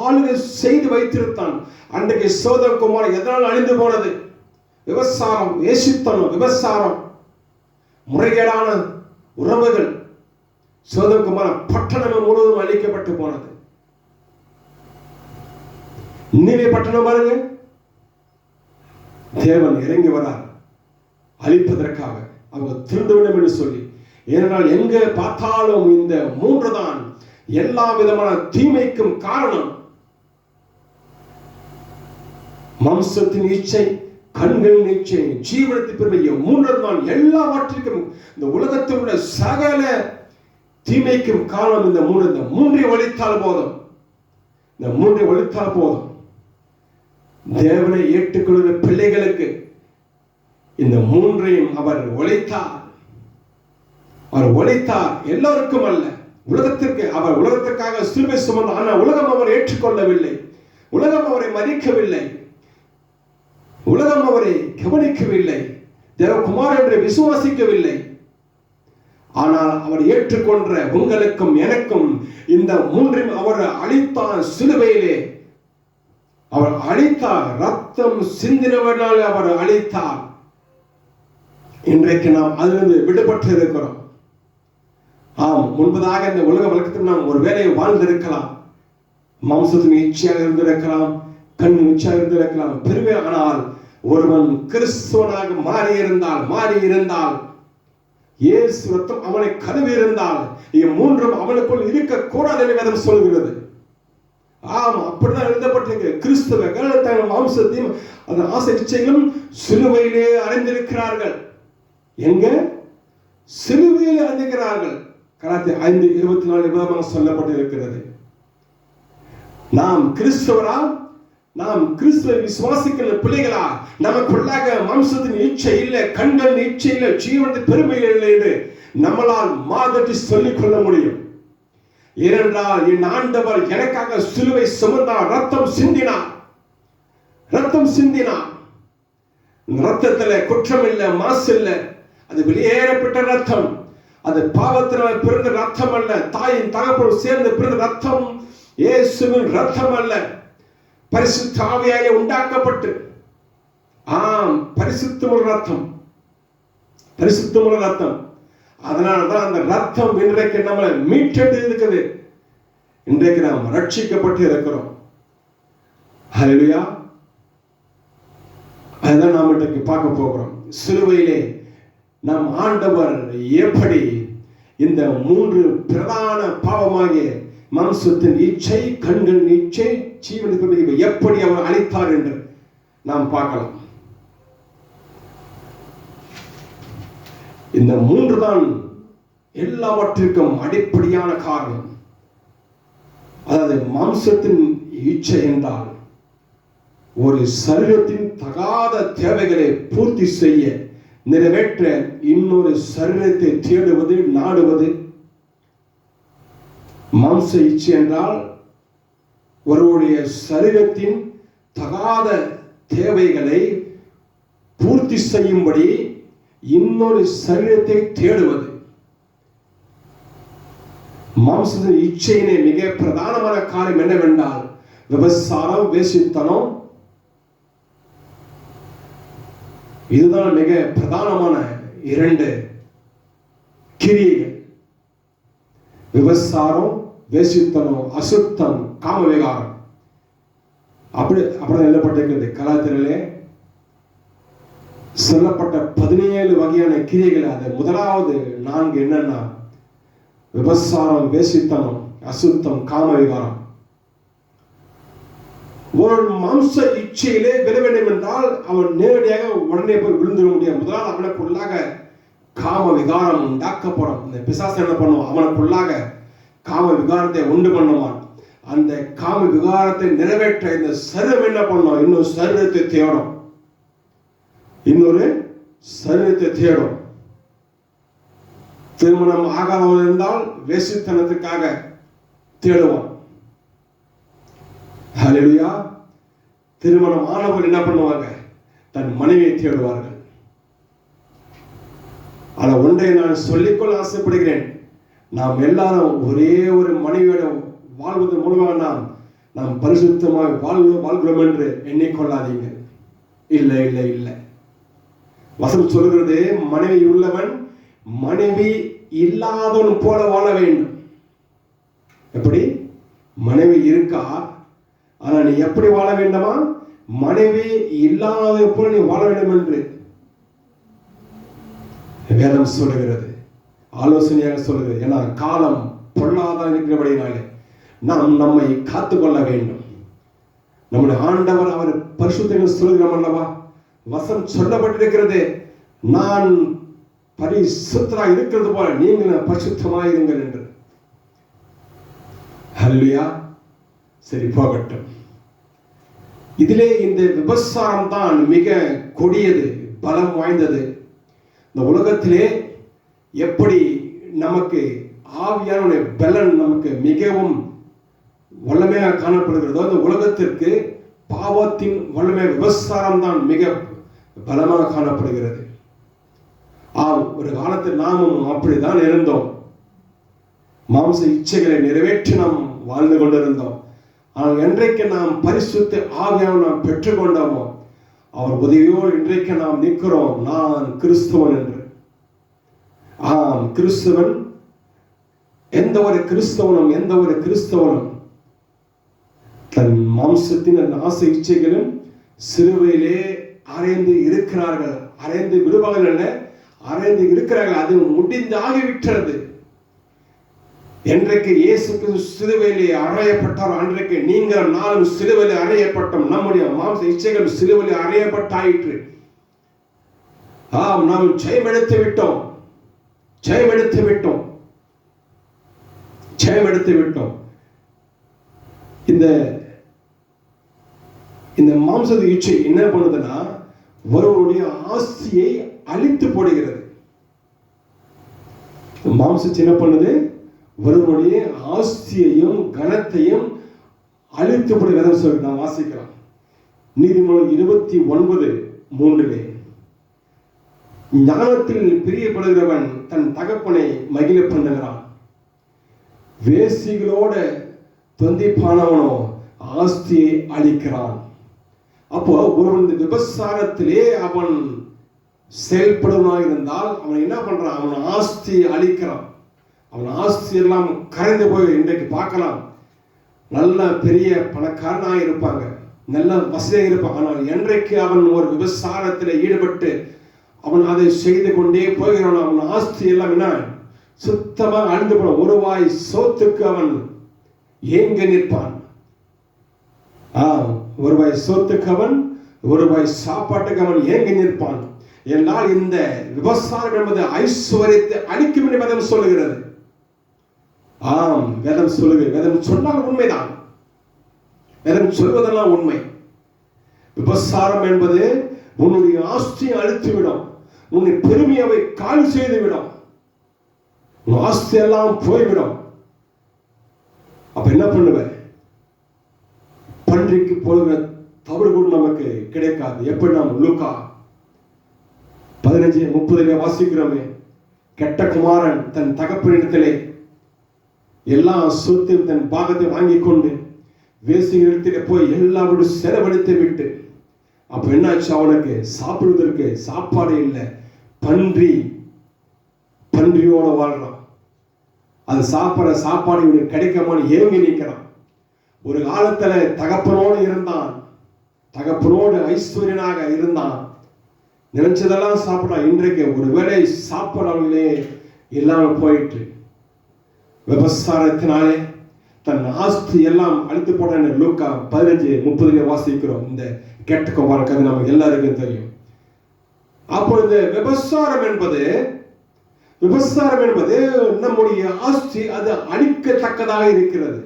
ஆளுகை செய்து வைத்திருந்தான். அன்றைக்கு சோதகுமாரன் எதனால் அழிந்து போனது? விபசாரம், வேசித்தனம், விபசாரம், முறைகேடான உறவுகள். சோதகுமாரன் பட்டணம் முழுவதும் அழிக்கப்பட்டு போனது. நினைவே பட்டணம் பாருங்க, தேவன் இறங்கி வரார் அழிப்பதற்காக. அவங்க திருந்த வேண்டும் என்று சொல்லி. ஏனென்றால் எங்க பார்த்தாலும் இந்த 3 தான் எல்லா விதமான தீமைக்கும் காரணம் மாம்சத்தின் இச்சை, கண்களின் இச்சை, ஜீவனத்தின் பெருமை. மூன்றாவது தான் எல்லாவற்றிற்கும் இந்த உலகத்தில் உள்ள சகல தீமைக்கும் காரணம் இந்த மூன்றை ஒழித்தால் போதும். இந்த மூன்றை ஒழித்தால் போதும். தேவனை ஏற்றுக்கொள்கிற பிள்ளைகளுக்கு இந்த மூன்றையும் அவர் ஒழித்தார். அவர் ஒழித்தார், எல்லோருக்கும் அல்ல, உலகத்திற்கு. அவர் உலகத்திற்காக சிலுவை சுமந்தார். ஆனால் உலகம் அவர் ஏற்றுக்கொள்ளவில்லை, உலகம் அவரை மதிக்கவில்லை, உலகம் அவரை கவனிக்கவில்லை, தேவகுமார் என்று விசுவாசிக்கவில்லை. ஆனால் அவர் ஏற்றுக்கொண்ட உங்களுக்கும் எனக்கும் இந்த மூன்றையும் அவர் அழித்தார். சிலுவையிலே அவர் அழித்தார், ரத்தம் சிந்தினவனால் அவர் அழித்தார். இன்றைக்கு நாம் அதிலிருந்து விடுபட்டு இருக்கிறோம். ஆம், முன்பதாக இந்த உலக வழக்கத்தில் நாம் ஒரு வேலையை வாழ்ந்திருக்கலாம், மாம்சத்தின் இச்சையாக இருந்திருக்கலாம், கண் இச்சையாக இருந்திருக்கலாம், பெருமை. ஆனால் ஒருவன் கிறிஸ்துவனாக மாறியிருந்தால் இயேசு ரத்தம் அவனை கழுவி இருந்தால் மூன்றும் அவனுக்குள் இருக்கக்கூடாது என்று வேதம் சொல்கிறது. ஆமா, அப்படிதான் எழுதப்பட்டிருக்கு. கிறிஸ்துவ மாம்சத்தையும் அந்த ஆசை இச்சைகளும் சிலுவையிலே அடைந்திருக்கிறார்கள். எங்க? சிலுவையிலே அடைந்திருக்கிறார்கள். கலாத்தியர் 5:24 விதமாக சொல்லப்பட்டிருக்கிறது. நாம் கிறிஸ்தவரா? நாம் கிறிஸ்துவை விசுவாசிக்கிற பிள்ளைகளா? நமக்குள்ளாக மாம்சத்தின் இச்சை இல்லை, கண்களின் இச்சை இல்லை, ஜீவனத்தின் பெருமை இல்லை என்று நம்மளால் மாதட்டி சொல்லிக் கொள்ள முடியும். ஏனென்றால் என் ஆண்டவர் எனக்காக சிலுவை சுமந்தார், ரத்தம் சிந்தினார். ரத்தத்தில் குற்றம் இல்லை, மாசு இல்லை. அது வெளியேறப்பட்ட ரத்தம். அது பாவத்தினால் பிறந்த ரத்தம் அல்ல, தாயின் தகப்பனும் சேர்ந்து பிறந்த ரத்தம் இயேசுவின் ரத்தம் அல்ல, பரிசுத்த ஆவியாலே உண்டாக்கப்பட்டு பரிசுத்தமுள்ள ரத்தம். அதனால்தான் அந்த ரத்தம் இன்றைக்கு நம்மளை மீட்டெடுத்து இருக்குது. இன்றைக்கு நாம் ரட்சிக்கப்பட்டு இருக்கிறோம். ஹல்லேலூயா. அதுதான் நாம் இன்றைக்கு பார்க்க போகிறோம். சிலுவையிலே நம் ஆண்டவர் எப்படி இந்த மூன்று பிரதான பாவமாகிய மாம்சத்தின் இச்சை, கண்களின் இச்சை, ஜீவனத்தின் எப்படி அவர் அளித்தார் என்று நாம் பார்க்கலாம். இந்த மூன்று தான் எல்லாவற்றிற்கும் அடிப்படையான காரணம். அதாவது மாம்சத்தின் இச்சை என்றால் ஒரு சரீரத்தின் தகாத தேவைகளை பூர்த்தி செய்ய, நிறைவேற்ற இன்னொரு சரீரத்தை தேடுவது, நாடுவது. மாம்ச இச்சை என்றால் ஒருவருடைய சரீரத்தின் தகாத தேவைகளை பூர்த்தி செய்யும்படி இன்னொரு சரீரத்தை தேடுவது. மாம்சத்தின் இச்சையினை மிக பிரதானமான காரியம் என்னவென்றால் விபசாரம், வேசித்தனம். இதுதான் மிக பிரதானமான இரண்டு கிரியைகள். விபசாரம், வேசித்தனம், அசுத்தம், காம விகாரம். அப்படிதான் எழுதப்பட்டிருக்கிறது. கலாத்திரத்திலே சொல்லப்பட்ட 17 வகையான கிரியைகள். அது முதலாவது 4 என்னன்னா விபசாரம், வேசித்தனம், அசுத்தம், காம விகாரம். ஒரு மாம்ச இச்சையிலே விழ வேண்டும் என்றால் அவன் நேரடியாக உடனே போய் விழுந்துட முடியாது. முதலாவது அவனுக்குள்ளாக காம விகாரம் உண்டாக்கப்படும். இந்த பிசாசு என்ன பண்ணுவான்? அவனுக்குள்ளாக காம விகாரத்தை உண்டு பண்ணுவான். அந்த காம விகாரத்தை நிறைவேற்ற இந்த சரீரம் என்ன பண்ணும்? இன்னொரு சரீரத்தை தேடும். திருமணம் ஆகாதவன் இருந்தால் வேசித்தனத்துக்காக தேடுவான். ஹல்லேலூயா. திருமணம் ஆனவர்கள் என்ன பண்ணுவாங்க? தன் மனைவியை தேடுவார்கள். ஆனா ஒன்றை நான் சொல்லிக்கொள்ள ஆசைப்படுகிறேன். நாம் எல்லாரும் ஒரே ஒரு மனைவியோட வாழ்வதன் மூலமாக நாம் பரிசுத்தமாக வாழ்கிறோம் என்று எண்ணிக்கொள்ளாதீங்க. இல்லை இல்லை இல்லை. வசனம் சொல்கிறது, மனைவி உள்ளவன் மனைவி இல்லாதவன் போல வாழ வேண்டும். எப்படி? மனைவி இருக்கா, ஆனா நீ எப்படி வாழ வேண்டுமா? மனைவி இல்லாத போல நீ வாழ வேண்டும் என்று வேதம் சொல்லுகிறது, ஆலோசனையாக சொல்லுகிறது. ஏன்னா காலம் பொல்லாத இருக்கிறபடினாலே நாம் நம்மை காத்துக்கொள்ள வேண்டும். நம்முடைய ஆண்டவர் அவர் பரிசுத்தம் சொல்கிறோம் அல்லவா, வசனம் சொல்லப்பட்டிருக்கிறது, நான் பரிசுத்தராக இருக்கிறது போல நீங்கள் பரிசுத்தமாக இருங்கள் என்று. ஹல்லேலூயா. சரி, போகட்டும். இதிலே இந்த விபச்சாரம் தான் மிக கொடியது, பலம் வாய்ந்தது. இந்த உலகத்திலே எப்படி நமக்கு ஆவியான பலன் நமக்கு மிகவும் வல்லமையாக காணப்படுகிறதோ, இந்த உலகத்திற்கு பாவத்தின் வல்லமை விபச்சாரம் தான் மிக பலமாக காணப்படுகிறது. ஒரு காலத்தில் நாமும் அப்படித்தான் இருந்தோம். மாம்ச இச்சைகளை நிறைவேற்றி நாம் வாழ்ந்து கொண்டிருந்தோம். ஆனால் என்றைக்கு நாம் பரிசுத்த ஆவியானவரை நாம் பெற்றுக்கொண்டோமோ அவர் உதவியோடு இன்றைக்கு நாம் நிற்கிறோம், நான் கிறிஸ்தவன் என்று. கிறிஸ்தவன், எந்த ஒரு கிறிஸ்தவனும் தன் மாம்சத்தின் ஆசை இச்சைகளும் சிலுவையிலே அறைந்து இருக்கிறார்கள். அறைந்து விடுவார்கள் அல்ல, அறைந்து இருக்கிறார்கள். அது முடிந்தாகிவிட்டது. என்றைக்கு இயேசு கிறிஸ்து சிலுவையிலே அறையப்பட்டார், அன்றைக்கு நீங்கள் நானும் சிலுவையிலே அறையப்பட்டோம். நம்முடைய மாம்ச இச்சைகள் சிலுவையிலே அறையப்பட்டாயிற்று. நாம் ஜெயமெடுத்து விட்டோம். இந்த மாம்ச இச்சை என்ன பண்ணுதுன்னா, ஒருவருடைய ஆஸ்தியை அழித்து போடுகிறது. மாம்சம் என்ன பண்ணுது? ஒருவருடைய ஆஸ்தியையும் கனத்தையும் அழித்து போடுகிறது சொல்லி நாம் வாசிக்கலாம். நீதிமொழி 29:3 ஞானத்தில் பிரியப்படுகிறவன் தன் தகப்பனை மகிழ பண்ணுகிறான், வேசிகளோட தொந்திப்பானவனோ ஆஸ்தியை அழிக்கிறான். அப்போ ஒருவன் விபச்சாரத்திலே அவன் செயல்படுவனாக இருந்தால் அவன் என்ன பண்றான்? அவன் ஆஸ்தியை அழிக்கிறான். அவன் ஆஸ்தி எல்லாம் கரைந்து போய் இன்றைக்கு பார்க்கலாம். நல்ல பெரிய பணக்காரனாக இருப்பாங்க, நல்ல வசதியாக இருப்பாங்க. ஆனால் என்றைக்கு அவன் ஒரு விபச்சாரத்தில் ஈடுபட்டு அவன் அதை செய்து கொண்டே போகிறான், அவன் ஆஸ்தி எல்லாம் என்ன சுத்தமாக அழிந்து போன. ஒரு வாய் சோத்துக்கு அவன் ஏங்க நிற்பான். ஒரு வாய் சோத்துக்கு அவன், ஒரு வாய் சாப்பாட்டுக்கு அவன் ஏங்கி நிற்பான். என்றால் இந்த விபச்சாரம் என்பது ஐஸ்வர்யத்தை அழிக்கும் என்று வேதம் சொல்லுகிறது. வேதம் சொல்லுகிறது. வேதம் சொன்னால் உண்மைதான். வேதம் சொல்வதெல்லாம் உண்மை. விபச்சாரம் என்பது உன்னுடைய ஆஸ்தியை அழித்துவிடும், உன்னுடைய பெருமையை காலி செய்துவிடும், உன் ஆஸ்தி எல்லாம் போய்விடும். அப்ப என்ன பண்ணுவேன்? பன்றிக்கு போடுகிற தவறு கூட நமக்கு கிடைக்காது. எப்படி நாம் லூக்கா 15:30 வாசிக்கிறோமே, கெட்ட குமாரன் தன் தகப்பனிடத்திலே எல்லா சொத்தையும் தன் பாகத்தை வாங்கி கொண்டு வேசிகளிடத்திலே போய் எல்லாரோடும் செலவழித்து விட்டு, அப்ப என்னாச்சு? அவனுக்கு சாப்பிடுவதற்கு சாப்பாடு இல்லை. பன்றியோட வாழ்றான். அது சாப்பிட சாப்பாடு இவனுக்கு கிடைக்காம ஏங்கி நிற்கிறான். ஒரு காலத்துல தகப்பனோடு இருந்தான், தகப்பனோடு ஐஸ்வர்யனாக இருந்தான், நினைச்சதெல்லாம் சாப்பிடான். இன்றைக்கு ஒரு வேளை சாப்பிடாமலே இல்லாமல் போயிட்டு விபச்சாரத்தினாலே தன் ஆஸ்தி எல்லாம் அழித்து போட லூக்கா 15:30 வாசிக்கிறோம். இந்த கெட்ட குமாரன் கதை நமக்கு எல்லாருக்கும் தெரியும். அப்பொழுது விபச்சாரம் என்பது நம்முடைய ஆஸ்தி அது அழிக்கத்தக்கதாக இருக்கிறது.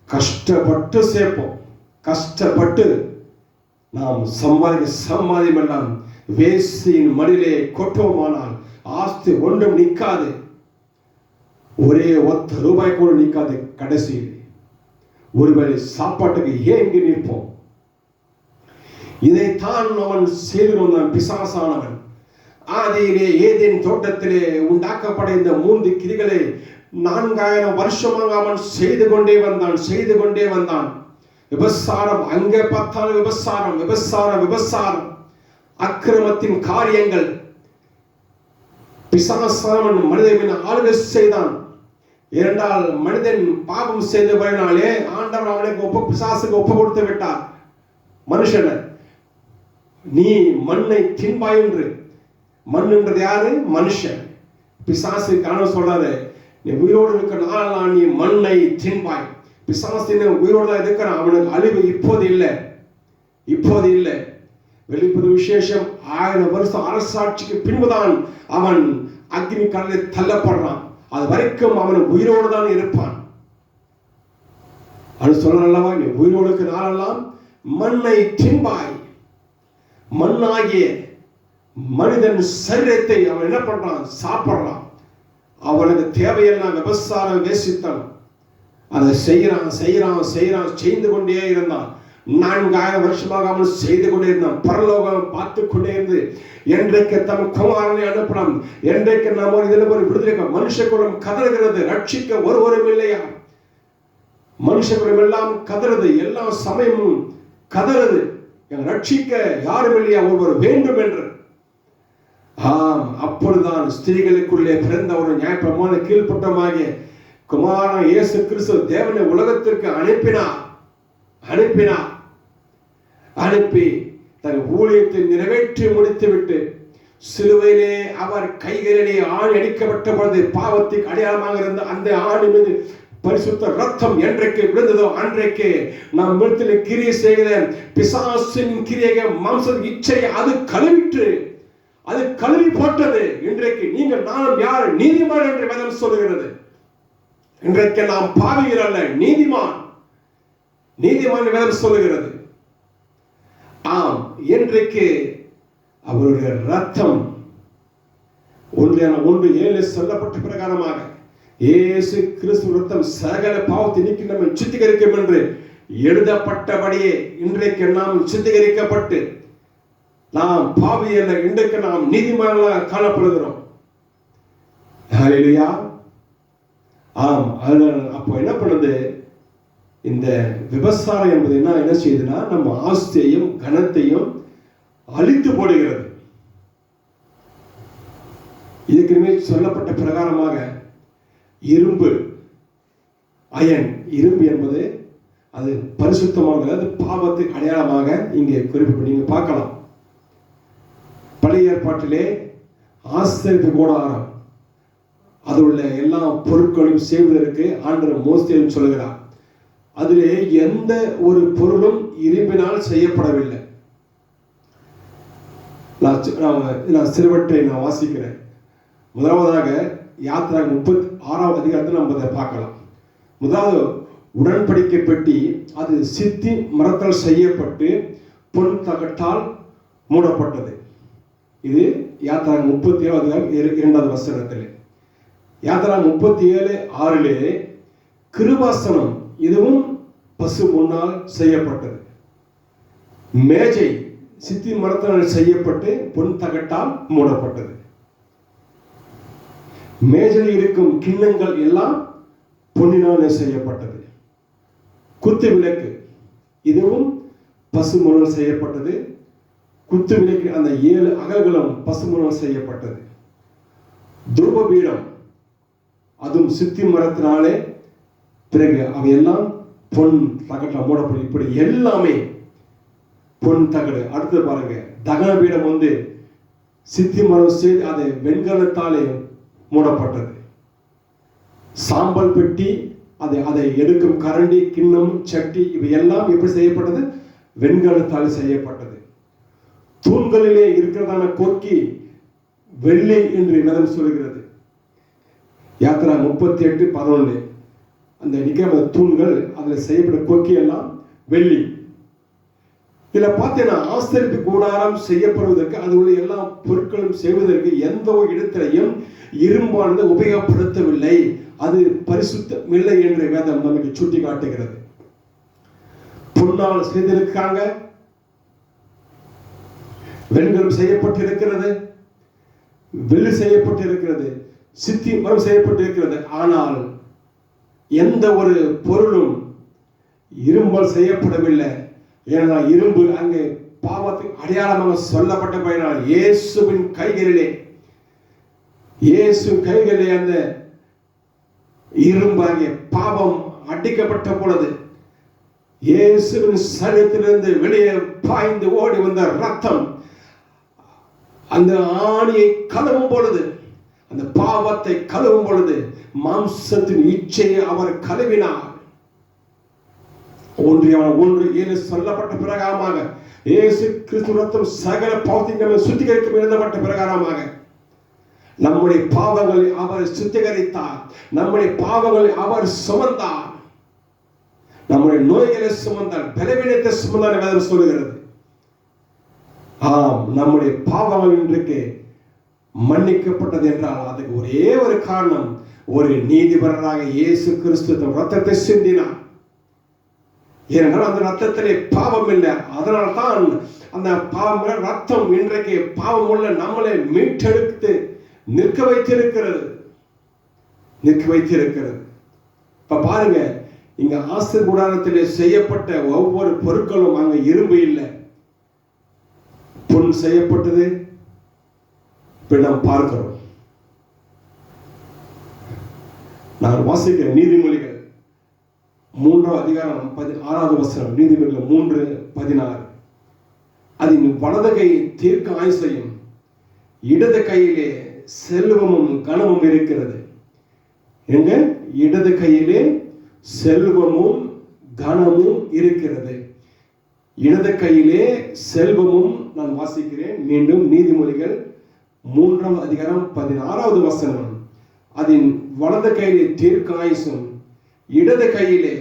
கஷ்டப்பட்டு சேர்ப்போம், கஷ்டப்பட்டு நாம் சம்பாதியம் எல்லாம் வேசியின் மடியிலே கொட்டோமானால் ஆஸ்தி ஒன்றும் நிற்காது. ஒரே ₹1 கூட நிற்காது. கடைசியில் ஒருவேளை சாப்பாட்டுக்கு ஏங்கி நிற்போம். இதைத்தான் அவன் செய்து கொண்டான் பிசாசானவன். ஆதியிலே ஏதேன் தோட்டத்திலே உண்டாக்கப்பட்ட இந்த 3 கிரிகளை 4000 வருஷமாக அவன் செய்து கொண்டே வந்தான். விபச்சாரம், அங்கே பார்த்தால் விபச்சாரம், அக்கிரமத்தின் காரியங்கள். பிசாசானவன் மனிதன் ஆளுகை செய்தான். ஏனென்றால் மனிதன் பாவம் செய்த பயனாலே ஆண்டவர் அவனுக்கு பிசாசுக்கு ஒப்பு கொடுத்து விட்டார். மனுஷனை நீ மண்ணை தின்பாய் என்று. மண்ணுன்றது யாரு? மனுஷன். பிசாசு காண சொல்றாரு, நீ உயிரோடு இருக்கிற நாளெல்லாம் நீ மண்ணை தின்பாய். பிசாசின் உயிரோடு தான் இருக்கிறான். அவனுக்கு அழிவு இப்போது இல்லை, இப்போது இல்லை. வெளிப்பது விசேஷம் 1000 வருஷம் அரசாட்சிக்கு பின்புதான் அவன் அக்னி கடலில் தள்ளப்படுறான். அது வரைக்கும் அவன் உயிரோடு தான் இருப்பான். அது சொல்லலவா, நீ உயிரோடு இருக்கிற நாளெல்லாம் மண்ணை தின்பாய். மண்ணாகிய மனிதன் சரீரத்தை அவன் என்ன பண்றான்? சாப்பிடுறான். அவனுக்கு தேவையெல்லாம் விபசாரம் வேசித்தான். அதை செய்யறான் செய்யறான் செய்யறான் செய்து கொண்டே இருந்தான். 4000 வருஷமாக அவன் செய்து கொண்டே இருந்தான். பரலோகம் பார்த்து கொண்டே இருந்து என்றைக்கு தம் குமாரனை அனுப்பலாம், என்றைக்கு நாம் இதில் ஒரு விடுதலை. மனுஷகுலம் கதறுகிறது, ரட்சிக்க ஒருவரும் இல்லையா? மனுஷகுலம் எல்லாம் கதறுது, எல்லா சமயமும் கதறுது, ரட்சிக்க யாரும் இல்லையா, ஒருவர் வேண்டும் என்று. ஆம், அப்பொழுதுதான் ஸ்திரீகளுக்குள்ளே பிறந்த ஒரு நியாயப்பிரமாண கீழ்ப்பட்டமாகிய குமாரன் இயேசு கிறிஸ்து தேவனை உலகத்திற்கு அனுப்பி தன் ஊழியத்தை நிறைவேற்றி முடித்துவிட்டு சிலுவையிலே அவர் கைகளிலே ஆணி அடிக்கப்பட்ட பொழுது பாவத்துக்கு அடையாளமாக இருந்த அந்த ஆணி மீது பரிசுத்த ரத்தம் என்றைக்கு விழுந்ததோ அன்றைக்கு நாம் விருத்தில கிரியை செய்கிற பிசாசின் கிரியைக மாம்ச இச்சை அது கழுவி போட்டது. இன்றைக்கு நீங்கள் நானும் யார்? நீதிமான் என்று வேதம் சொல்லுகிறது. இன்றைக்கு நாம் பாவிகள் அல்ல, நீதிமான் வேதம் சொல்லுகிறது. ஆம், இன்றைக்கு அவருடைய ரத்தம் 1:7 சொல்லப்பட்ட பிரகாரமாக இயேசு கிறிஸ்து ரத்தம் சகல பாவத்தை நீக்கி நம்மை சுத்திகரிக்கும் என்று எழுதப்பட்டபடியே இன்றைக்கு நாம் சுத்திகரிக்கப்பட்டு நாம் பாவியல்ல, இன்றைக்கு நாம் நீதிமான்களாக காணப்படுகிறோம். ஹல்லேலூயா. ஆம், அப்போ என்ன பண்ணுது? இந்த விபசாரம் என்பது என்ன செய்யுதுன்னா, நம்ம ஆஸ்தியையும் கனத்தையும் அழித்து போடுகிறது. இதுக்குமே சொல்லப்பட்ட பிரகாரமாக இரும்பு என்பது அது பரிசுத்தமானது, அது பாவத்துக்கு அடையாளமாக இங்கே குறிப்பிட்டு நீங்க பார்க்கலாம். பழைய ஏற்பாட்டிலே ஆசரிப்பு கூடாரம் அதில் உள்ள எல்லா பொருட்களையும் செய்வதற்கு ஆண்டவர் மோசேயிடம் சொல்லுகிறார். அதிலே எந்த ஒரு பொருளும் இரும்பினால் செய்யப்படவில்லை. நான் சிறுவற்றை நான் வாசிக்கிறேன். முதலாவதாக யாத்திராகமம் 36ஆம் அதிகாரத்தில் நம்ம அதை பார்க்கலாம். முதலாவது உடன்படிக்கை பெட்டி, அது சித்தி மரத்தால் செய்யப்பட்டு பொன் தகட்டால் மூடப்பட்டது. இது யாத்திராகமம் 37ஆம் அதிகாரம் 2வது வசனத்தில். யாத்திராகமம் 37:6 கிருபாசனம், இதுவும் பசு பொன்னால் செய்யப்பட்டது. மேஜை சித்தி மரத்தால் செய்யப்பட்டு பொன் தகட்டால் மூடப்பட்டது. மேஜையில் இருக்கும் கிண்ணங்கள் எல்லாம் பொன்னினாலே செய்யப்பட்டது. குத்து விளக்கு, இதுவும் பசு பொன்னால் செய்யப்பட்டது. குத்து விளக்கு அந்த 7 அகல்களும் பசு பொன்னால் செய்யப்பட்டது. தூப பீடம், அதுவும் சித்தி மரத்தினாலே, பிறகு அவையெல்லாம் பொன் தகட்டால் மூடப்படும். இப்படி எல்லாமே பொன் தகடு. அடுத்து பாருங்க, தகன பீடம் சித்தி மரம் செய்து அதை வெண்கலத்தாலே மூடப்பட்டது. சாம்பல் பெட்டி, அதை எடுக்கும் கரண்டி, கிண்ணம், சட்டி, இவை எல்லாம் எப்படி செய்யப்பட்டது? வெண்கலத்தால் செய்யப்பட்டது. தூண்களிலே இருக்கிறதான கொக்கி வெள்ளி என்று வேதம் சொல்கிறது. யாத்திரா 38:11 அந்த நிக்கிற தூண்கள் அதில் செய்யப்பட்ட கொக்கி எல்லாம் வெள்ளி. இதில் பார்த்தீங்கன்னா ஆசரிப்பு கூடாரம் செய்யப்படுவதற்கு அது உள்ள எல்லா பொருட்களும் செய்வதற்கு எந்த ஒரு இடத்திலையும் இரும்பானது உபயோகப்படுத்தவில்லை. அது பரிசுத்தம் இல்லை என்று வேதம் நமக்கு சுட்டி காட்டுகிறது. பொன்னால் செய்திருக்காங்க, வெண்கலம் செய்யப்பட்டிருக்கிறது, வெள்ளி செய்யப்பட்டிருக்கிறது, சித்தி மரம் செய்யப்பட்டிருக்கிறது. ஆனால் எந்த ஒரு பொருளும் இரும்பால் செய்யப்படவில்லை. ஏனென்றால் இரும்பு அங்கே பாவத்துக்கு அடையாளமாக சொல்லப்பட்ட பயனால் இயேசுவின் கைகளிலே அந்த இரும்பாகிய பாவம் அடிக்கப்பட்ட பொழுது இயேசுவின் சரீரத்திலிருந்து வெளியே பாய்ந்து ஓடி வந்த ரத்தம் அந்த ஆணியை கதவும் பொழுது அந்த பாவத்தை கழுவும் பொழுது மாம்சத்தின் இச்சையை அவர் கழுவினார். 1 சொல்லப்பட்ட பிரகாரமாக இயேசு கிறிஸ்து ரத்தம் சகல பாவத்தையும் சுத்திகரிக்கும் எழுதப்பட்ட பிரகாரமாக நம்முடைய பாவங்களை அவர் சுத்திகரித்தார். நம்முடைய பாவங்களை அவர் சுமந்தார். நம்முடைய நோய்களை சுமந்தார், பலவீனத்தை சுமந்தார் என்று சொல்லுகிறது. ஆம், நம்முடைய பாவங்கள் இன்றைக்கு மன்னிக்கப்பட்டது என்றால் அதுக்கு ஒரே ஒரு காரணம், ஒரு நீதிபரராக இயேசு கிறிஸ்து ரத்தத்தை சிந்தினார். ஏனென்றால் அந்த ரத்தத்திலே பாவம் இல்லை. அதனால்தான் அந்த பாவம் ரத்தம் இன்றைக்கு பாவம் உள்ள நம்மளை மீட்டெடுத்து நிற்க வைத்திருக்கிறது. இப்ப பாருங்க, இங்க ஆசீர் கூடாரத்திலே செய்யப்பட்ட ஒவ்வொரு பொருட்களும் அங்க இரும்பு இல்லை, பொன் செய்யப்பட்டது. இப்ப நாம் பார்க்கிறோம். நான் வாசிக்கிற நீதிமொழிகள் 3ஆம் அதிகாரம் 16வது வசனம், நீதிமொழிகள் 3:16. அதன் வலது கை தீர்க்க ஆயுசையும் இடது கையிலே செல்வமும் கனமும் இருக்கிறது. எங்க இடது கையிலே செல்வமும் கனமும் இருக்கிறது. இடது கையிலே செல்வமும், நான் வாசிக்கிறேன் மீண்டும், நீதிமொழிகள் 3ஆம் அதிகாரம் 16வது வசனம். அதன் வலது கையிலே தீர்க்காயுசும் இடது கையிலே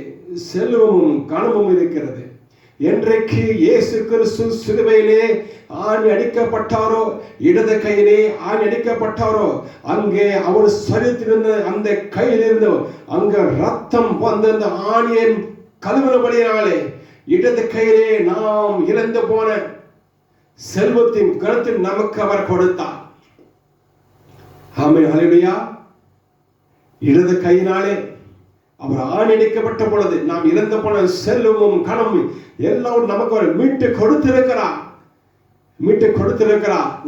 செல்வமும் கனமும் இருக்கிறது. என்றைக்கு இயேசு கிறிஸ்து சிலுவையிலே ஆணி அடிக்கப்பட்டாரோ, இடது கையிலே ஆணி அடிக்கப்பட்டாரோ, அங்கே அவர் சரித்திருந்த அந்த கையிலிருந்து அங்க ரத்தம் வந்து அந்த ஆணியை கழுவினபடியாலே இடது கையிலே நாம் இழந்து போன செல்வத்தின் கருத்தில் நமக்கு அவர் கொடுத்தார். ஆமென், ஹல்லேலூயா. இடது கையினாலே அவர் ஆணிடிக்கப்பட்ட பொழுது நாம் இழந்து போன செல்வமும் கனமும் எல்லாம் நமக்கு அவர் மீட்டு கொடுத்திருக்கிறார்.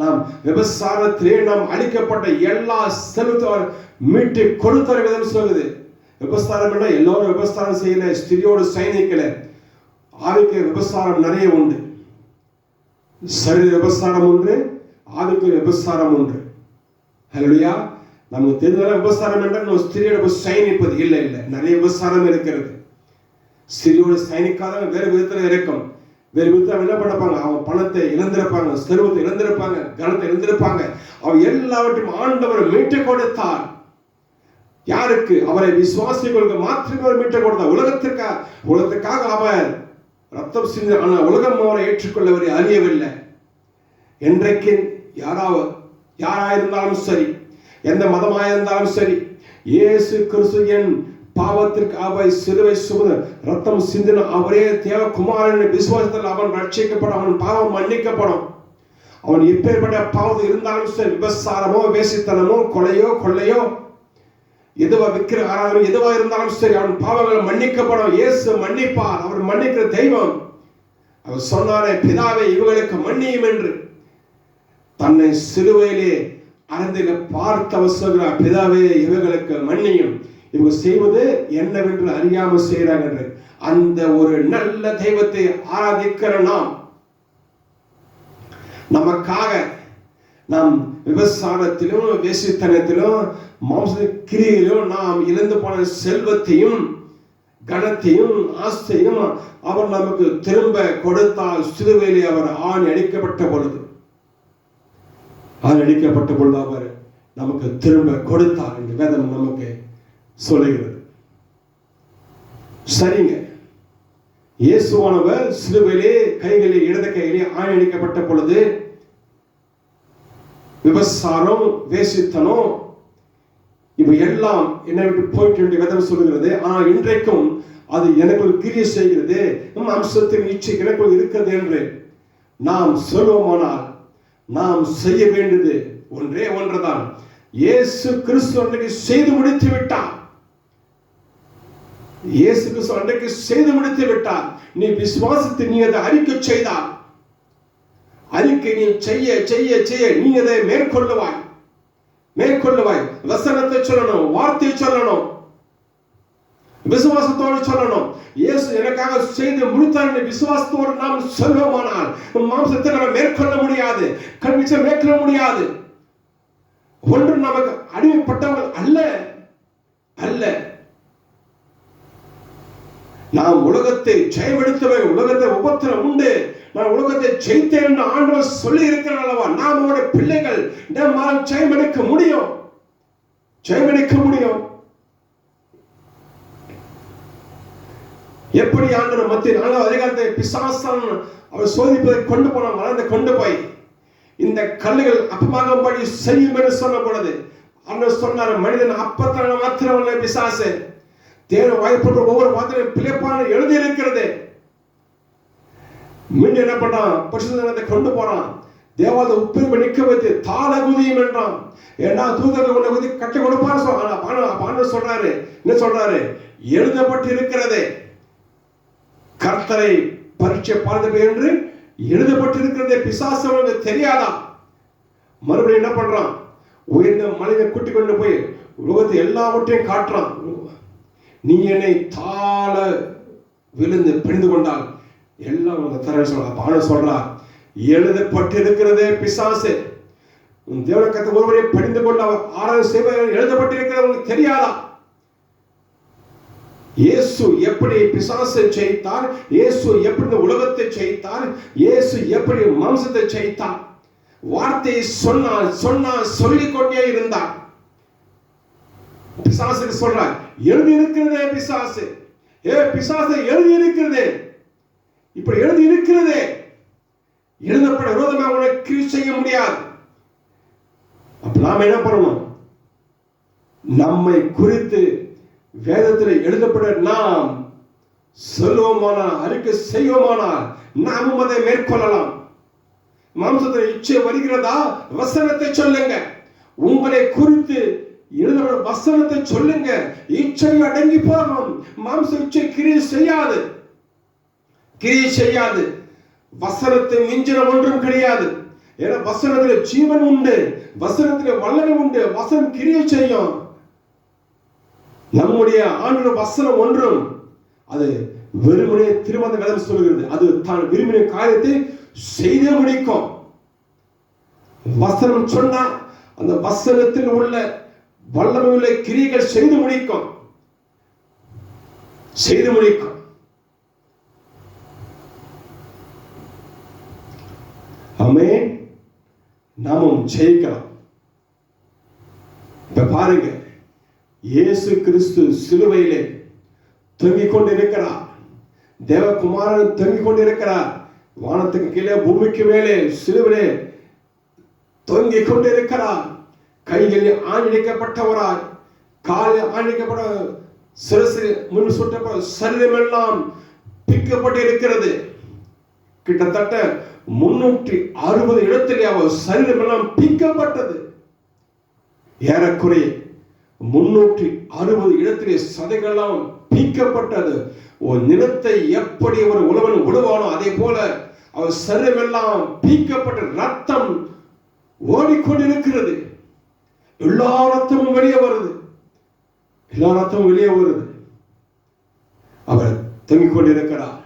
நாம் விபசாரத்திலே நாம் அளிக்கப்பட்ட எல்லா செல்வத்தை மீட்டு கொடுத்தார் சொல்லுது. விபசாரம் என்ன, எல்லோரும் விபசாரம் செய்யல, ஸ்திரியோடு சைனிக்கல. ஆவிக்கு விபசாரம் நிறைய உண்டு. சரீர விபசாரம் ஒன்று, ஆவிக்கு விபசாரம் ஒன்று. ஹல்லேலூயா. நமக்கு தெரிஞ்ச விபசாரம் என்றால் ஸ்திரியோட சைனிப்பது இல்லை, நிறைய விபசாரம் இருக்கிறது. ஸ்திரியோட சைனிக்காத வேறு விதத்தில் இருக்கும். வேறு விதத்தில் என்ன பண்ணப்பாங்க, அவன் பணத்தை இழந்திருப்பாங்க, செல்வத்தை இழந்திருப்பாங்க, கனத்தை இழந்திருப்பாங்க. அவன் எல்லாவற்றையும் ஆண்டவர் மீட்டு கொடுத்தார். யாருக்கு? அவரை விசுவாசிகளுக்கு மாத்திரமே அவர் மீட்டு கொடுத்தார். உலகத்திற்காக அவர் ரத்தம் சிந்தி, ஆனால் உலகம் அவரை ஏற்றுக்கொள்ளவரை அறியவில்லை. என்றைக்கு யாராயிருந்தாலும் சரி, எந்த மதமாயிருந்தாலும் சரி, இயேசு கிறிஸ்து என் பாவத்திற்கு அவர் சிலுவை சுமந்து ரத்தம் சிந்தின அவரே தேவகுமாரன் விசுவாசத்தில் அவன் ரட்சிக்கப்படும், அவன் பாவம் மன்னிக்கப்படும். அவன் எப்பேற்பட்ட பாவம் இருந்தாலும் சரி, விபசாரமோ வேசித்தனமோ கொள்ளையோ எதுவா விக்கிர ஆராதனை எதுவா இருந்தாலும் சரி, அவன் பாவங்கள் மன்னிக்கப்படும். இயேசு மன்னிப்பார். அவர் மன்னிக்கிற தெய்வம். அவர் சொன்னாரே, பிதாவே இவர்களுக்கு மன்னியும் என்று. தன்னை சிலுவையிலே அறந்தில பார்த்தவர் சொல்கிறார், பிதாவே இவர்களுக்கு மன்னியும், இவங்க செய்வது என்னவென்று அறியாமல் செய்கிறாங்க என்று. அந்த ஒரு நல்ல தெய்வத்தை ஆராதிக்கிற நாம், நமக்காக நாம் விபசாரத்திலும் வேசித்தனத்திலும் மாம்ச கிரியிலும் நாம் இழந்து போன செல்வத்தையும் கனத்தையும் ஆஸ்தியையும் அவர் நமக்கு திரும்ப கொடுத்தால், சிலுவையிலே அவர் ஆணி அடிக்கப்பட்ட பொழுது அவர் நமக்கு திரும்ப கொடுத்தார் என்று வேதம் நமக்கு சொல்லுகிறது. சரிங்க, இயேசுவானவர் சிலுவையிலே கைகளிலே இடது கையிலே ஆணி அடிக்கப்பட்ட பொழுது விபசாரம் வேசித்தனம் இவை எல்லாம் என்னை விட்டு போயிட்டு என்று வேதம் சொல்லுகிறது. ஆனால் இன்றைக்கும் அது எனக்குள் கிரியை செய்கிறது, நம் அம்சத்தின் இச்சை எனக்குள் இருக்கிறது என்று நாம் சொல்வோமானால் நாம் செய்ய வேண்டியது ஒன்றே ஒன்றுதான். இயேசு கிறிஸ்து அன்றைக்கு செய்து முடித்து விட்டார். இயேசு கிறிஸ்து அன்றைக்கு செய்து முடித்து விட்டார். நீ விசுவாசத்தை நீ அதை அறிக்கை செய்தால், அறிக்கை நீ செய்ய செய்ய செய்ய நீ அதை மேற்கொள்ளுவாய். வசனத்தை சொல்லணும், வார்த்தையை சொல்லணும், விசுவாசத்தோடு சொல்லணும். இயேசு எனக்காக செய்து முடித்தார் விசுவாசத்தோடு நாம் சொல்வோமானால் மாம்சத்தை நம்ம மேற்கொள்ள முடியாது, கன்விக்ஷன் மேற்கொள்ள முடியாது. ஒன்று நமக்கு அடிமைப்பட்டவர்கள் அல்ல அல்ல. நாம் உலகத்தை ஜெயமெடுத்தவை, உலகத்தை உபத்திரம் உண்டு, நான் உலகத்தை ஜெயித்தேன் என்று ஆண்டவர் சொல்லி இருக்கிறார் அல்லவா? நாம் அவருடைய பிள்ளைகள், நம்மால் ஜெயமெடுக்க முடியும், ஜெயமெடுக்க முடியும். எப்படி ஆண்டவர் மத்திய 4வது அதிகாரத்தை பிசாசான் அவர் சோதிப்பதை கொண்டு போன மறந்து கொண்டு போய் இந்த கல்லுகள் அப்பமாகும்படி செய்யும் என்று சொன்ன பொழுது ஆண்டவர் சொன்னார், மனிதன் அப்பத்தான மாத்திரமல்ல பிசாசு, தேவன் வாய்ப்பட்ட ஒவ்வொரு வார்த்தையும் பிழைப்பான எழுதி இருக்கிறது. மீண்டும் என்ன பண்றான்? பரிசுத்தத்தை கொண்டு போறான், தேவாலய உப்பிரிமை நிற்க வைத்து தாள குதியும் என்றான். ஏன்னா தூதர்கள் உன்னை குதி கற்றுக் கொடுப்பான்னு சொல்றாரு. என்ன சொல்றாரு? எழுதப்பட்டு இருக்கிறது, கர்த்தரை பரீட்சை பார்த்து என்று எழுதப்பட்டிருக்கிறதே. பிசாசு அவனுக்கு தெரியாதா? மறுபடியும் என்ன பண்றான்? உயர்ந்த மலையை கூட்டிக் கொண்டு போய் உலகத்தை எல்லாவற்றையும் காட்டுறான். நீ என்னை தாழ விழுந்து பிடிந்து கொண்டால் எல்லாம் உங்க தர சொல்றார். எழுதப்பட்டிருக்கிறதே பிசாசு, உன் தேவனக்கத்தை ஒருவரை படிந்து கொண்டு அவர் ஆராதனை செய்வார் எழுதப்பட்டிருக்கிறது உங்களுக்கு தெரியாதா? இயேசு எப்படி பிசாசை ஜெயித்தார், இயேசு எப்படி உலகத்தை ஜெயித்தார், இயேசு எப்படி மாம்சத்தை ஜெயித்தார். வார்த்தையை சொன்னார் சொல்லிக் கொண்டே இருந்தார். பிசாசுக்கு சொல்றார், எழுதி இருக்கிறதே பிசாசு, பிசாசு எழுதி இருக்கிறதே, இப்படி எழுதி இருக்கிறதே, எழுதப்பட விரோதமாக உனக்கு கிரியை செய்ய முடியாது. அப்ப நாம என்ன பண்ணணும்? நம்மை குறித்து வேதத்தில் எழுதப்பட நாம் சொல்லுவோமானால், அறிக்கை செய்வோமானால் நாமும் அதை மேற்கொள்ளலாம். மாம்சத்தில் இச்சை வருகிறதா? வசனத்தை சொல்லுங்க. உங்களை குறித்து எழுதப்பட வசனத்தை சொல்லுங்க. இச்சை அடங்கி போகும். மாம்ச இச்சை கிரியை செய்யாது, கிரியை செய்யாது. வசனத்தை மிஞ்சின ஒன்றும் கிடையாது. ஏன்னா வசனத்தில் ஜீவன் உண்டு, வசனத்தில் வல்லமை உண்டு, வசனம் கிரியை செய்யும். நம்முடைய ஆண்டவர் வசனம் ஒன்றும் அது வெறுமனே திருமண வேதம் சொல்கிறது, அது தான் விரும்பின காரியத்தை செய்து முடிக்கும். வசனம் சொன்னா அந்த வசனத்தில் உள்ள வல்லமை உள்ள கிரியைகள் செய்து முடிக்கும், செய்து முடிக்கும். ஆமென். நாமும் ஜெயிக்கலாம். இப்ப பாருங்க, இயேசு கிறிஸ்து சிலுவையிலே தொங்கிக் கொண்டிருக்கிறார். தேவகுமாரன் தொங்கிக் கொண்டிருக்கிறார். வானத்துக்கு கீழே பூமிக்கு மேலே சிலுவையிலே தொங்கிக் கொண்டிருக்கிறார். கைகளில் ஆணிக்கப்பட்டவராய், காலில் ஆணிக்கப்பட்ட சிரசு முன் சுட்டப்பட்ட சரீரம் எல்லாம் பிக்கப்பட்டு இருக்கிறது. கிட்டத்தட்ட 360 இடத்திலே அவர் சரீரம் எல்லாம் பிக்கப்பட்டது. ஏறக்குறைய 360 இடத்திலே சதைகளெல்லாம் பீக்கப்பட்டது. ஒரு நிலத்தை எப்படி ஒரு உழவன் உழுவானோ அதே போல அவர் சரீரம் எல்லாம் பீக்கப்பட்ட ரத்தம் ஓடிக்கொண்டிருக்கிறது. எல்லா ரத்தமும் வெளியே வருது, எல்லா ரத்தமும் வெளியே வருது. அவர் தொங்கிக் கொண்டிருக்கிறார்.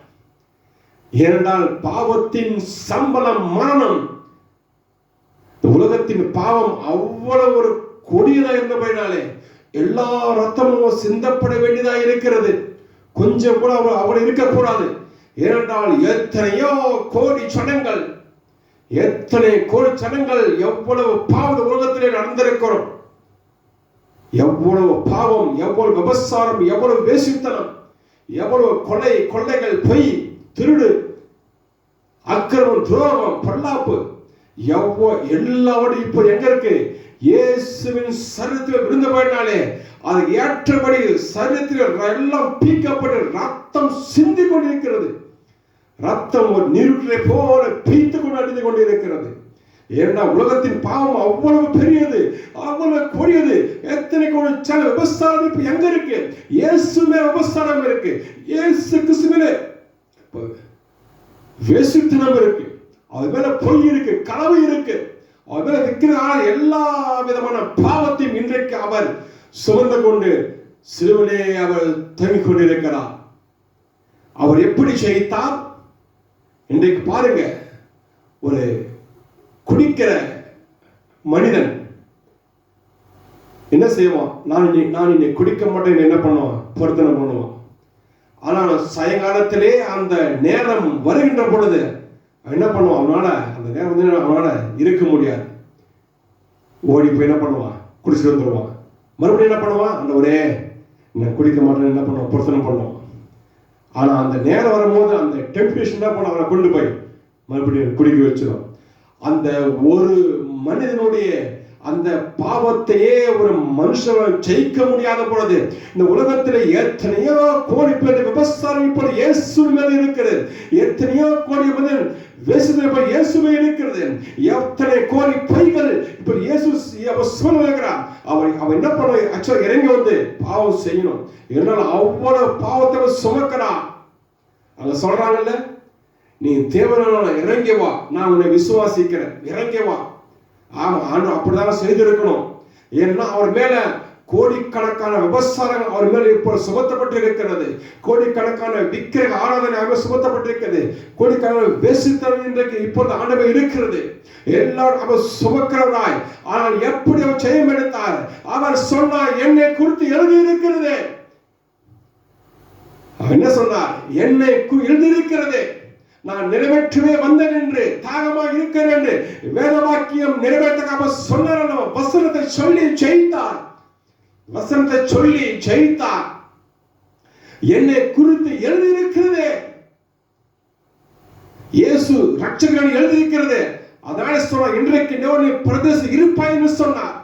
ஏனென்றால் பாவத்தின் சம்பளம் மரணம். உலகத்தின் பாவம் அவ்வளவு ஒரு கொடியதா இருந்தபடினாலே எல்லா ரத்தமும் சிந்தப்பட வேண்டியதா இருக்கிறது. கொஞ்சம் கூட அவர் இருக்கக்கூடாது. ஏனென்றால் எத்தனையோ கோடி சனங்கள், எத்தனை கோடி சனங்கள் எவ்வளவு பாவம் உலகத்திலே நடந்திருக்கிறோம். எவ்வளவு பாவம், எவ்வளவு விபசாரம், எவ்வளவு வேசித்தனம், எவ்வளவு கொலை, கொள்ளைகள், பொய், திருடு, அக்கிரமம், துரோகம், பொல்லாப்பு, எல்லாவற்றையும் இப்போ எங்க இருக்கு? இயேசுவின் சரீரத்தில் விழுந்தபடினாலே அதுக்கு ஏற்றபடி சரீரத்தில் எல்லாம் பீக்கப்பட்டு ரத்தம் சிந்தி கொண்டிருக்கிறது. ரத்தம் ஒரு நீருற்றை போல பீத்து கொண்டு அடிந்து கொண்டிருக்கிறது. ஏன்னா உலகத்தின் பாவம் அவ்வளவு பெரியது, அவ்வளவு கொடியது. எத்தனை கோடி விபசாரம் இப்ப எங்க இருக்கு? இயேசுமே விபசாரம் இருக்கு, இயேசு கிறிஸ்துவிலே வேசித்தனம் இருக்கு, அது மேல பொய் இருக்கு, களவு இருக்கு, அது மேல விற்கிறார். எல்லா விதமான பாவத்தையும் இன்றைக்கு அவர் சுமந்து கொண்டு சிலுவிலே அவர் தங்கிக் கொண்டிருக்கிறார். அவர் எப்படி ஜெயித்தார்? இன்றைக்கு பாருங்க, ஒரு குடிக்கிற மனிதன் என்ன செய்வான்? நான் இன்னை குடிக்க மாட்டேன் என்ன பண்ணுவான்? பொருத்தனை பண்ணுவான். ஆனால் சாயங்காலத்திலே அந்த நேரம் வருகின்ற பொழுது என்ன பண்ணுவான்? அவனால அந்த நேரம் வந்து அவனால இருக்க முடியாது. ஓடி போய் என்ன பண்ணுவான்? குடிச்சிட்டு வந்துடுவான். மறுபடியும் என்ன பண்ணுவான்? அந்த ஒரே நான் குடிக்க மாட்டேன்னு என்ன பண்ணுவான்? பொருத்தனை பண்ணுவான். ஆனா அந்த நேரம் வரும்போது அந்த டெம்ப்டேஷன் என்ன பண்ண அவனை கொண்டு போய் மறுபடியும் குடிக்க வச்சிடும். அந்த ஒரு மனிதனுடைய அந்த பாவத்தையே ஒரு மனுஷன் ஜெயிக்க முடியாத பொழுது இந்த உலகத்தில் எத்தனையோ கோடி பேர் விபச்சாரம் இப்ப இயேசு மேல இருக்கிறது. எத்தனையோ கோடி பேர் வேசுதல் இப்ப இயேசுவே இருக்கிறது. எத்தனை கோடி பொய்கள் இப்ப இயேசு சொல்லுகிறார். அவர் என்ன பண்ண ஆக்சுவலா இறங்கி வந்து பாவம் செய்யணும். என்னால் அவ்வளவு பாவத்தை சுமக்கிறான். அங்க சொல்றாங்கல்ல, நீ தேவனான இறங்கி வா, நான் உன்னை விசுவாசிக்கிறேன், இறங்கி வா. ஆமா, ஆண்டவர் அப்படிதான் செய்திருக்கணும். ஏன்னா அவர் மேல கோடிக்கணக்கான விபச்சாரம் அவர் மேல இப்போ சுமத்தப்பட்டு இருக்கிறது. கோடிக்கணக்கான விக்கிரக ஆராதனை அவர் சுமத்தப்பட்டிருக்கிறது. கோடிக்கணக்கான வேசித்தனம் இன்றைக்கு இப்பொழுது ஆண்டவர் இருக்கிறது. எல்லாரும் அவர் சுமக்கிறவராய். ஆனால் எப்படி அவர் ஜெயம் எடுத்தார்? அவர் சொன்னார், என்னை குறித்து எழுதி இருக்கிறது. அவர் என்ன சொன்னார்? என்னை எழுதி இருக்கிறது, நான் நிறைவேற்றவே வந்தேன் என்று, தாகமாக இருக்கிறேன் என்று வேத வாக்கியம் நிறைவேற்ற சொன்னார். வசனத்தை சொல்லி ஜெயித்தார். வசனத்தை சொல்லி ஜெயித்தார். என்னை குறித்து எழுதியிருக்கிறது. இயேசு ரட்சகன் எழுதியிருக்கிறது. அதனால சொன்னார், இன்றைக்கு நீ பிரதேசம் இருப்பாய் என்று சொன்னார்.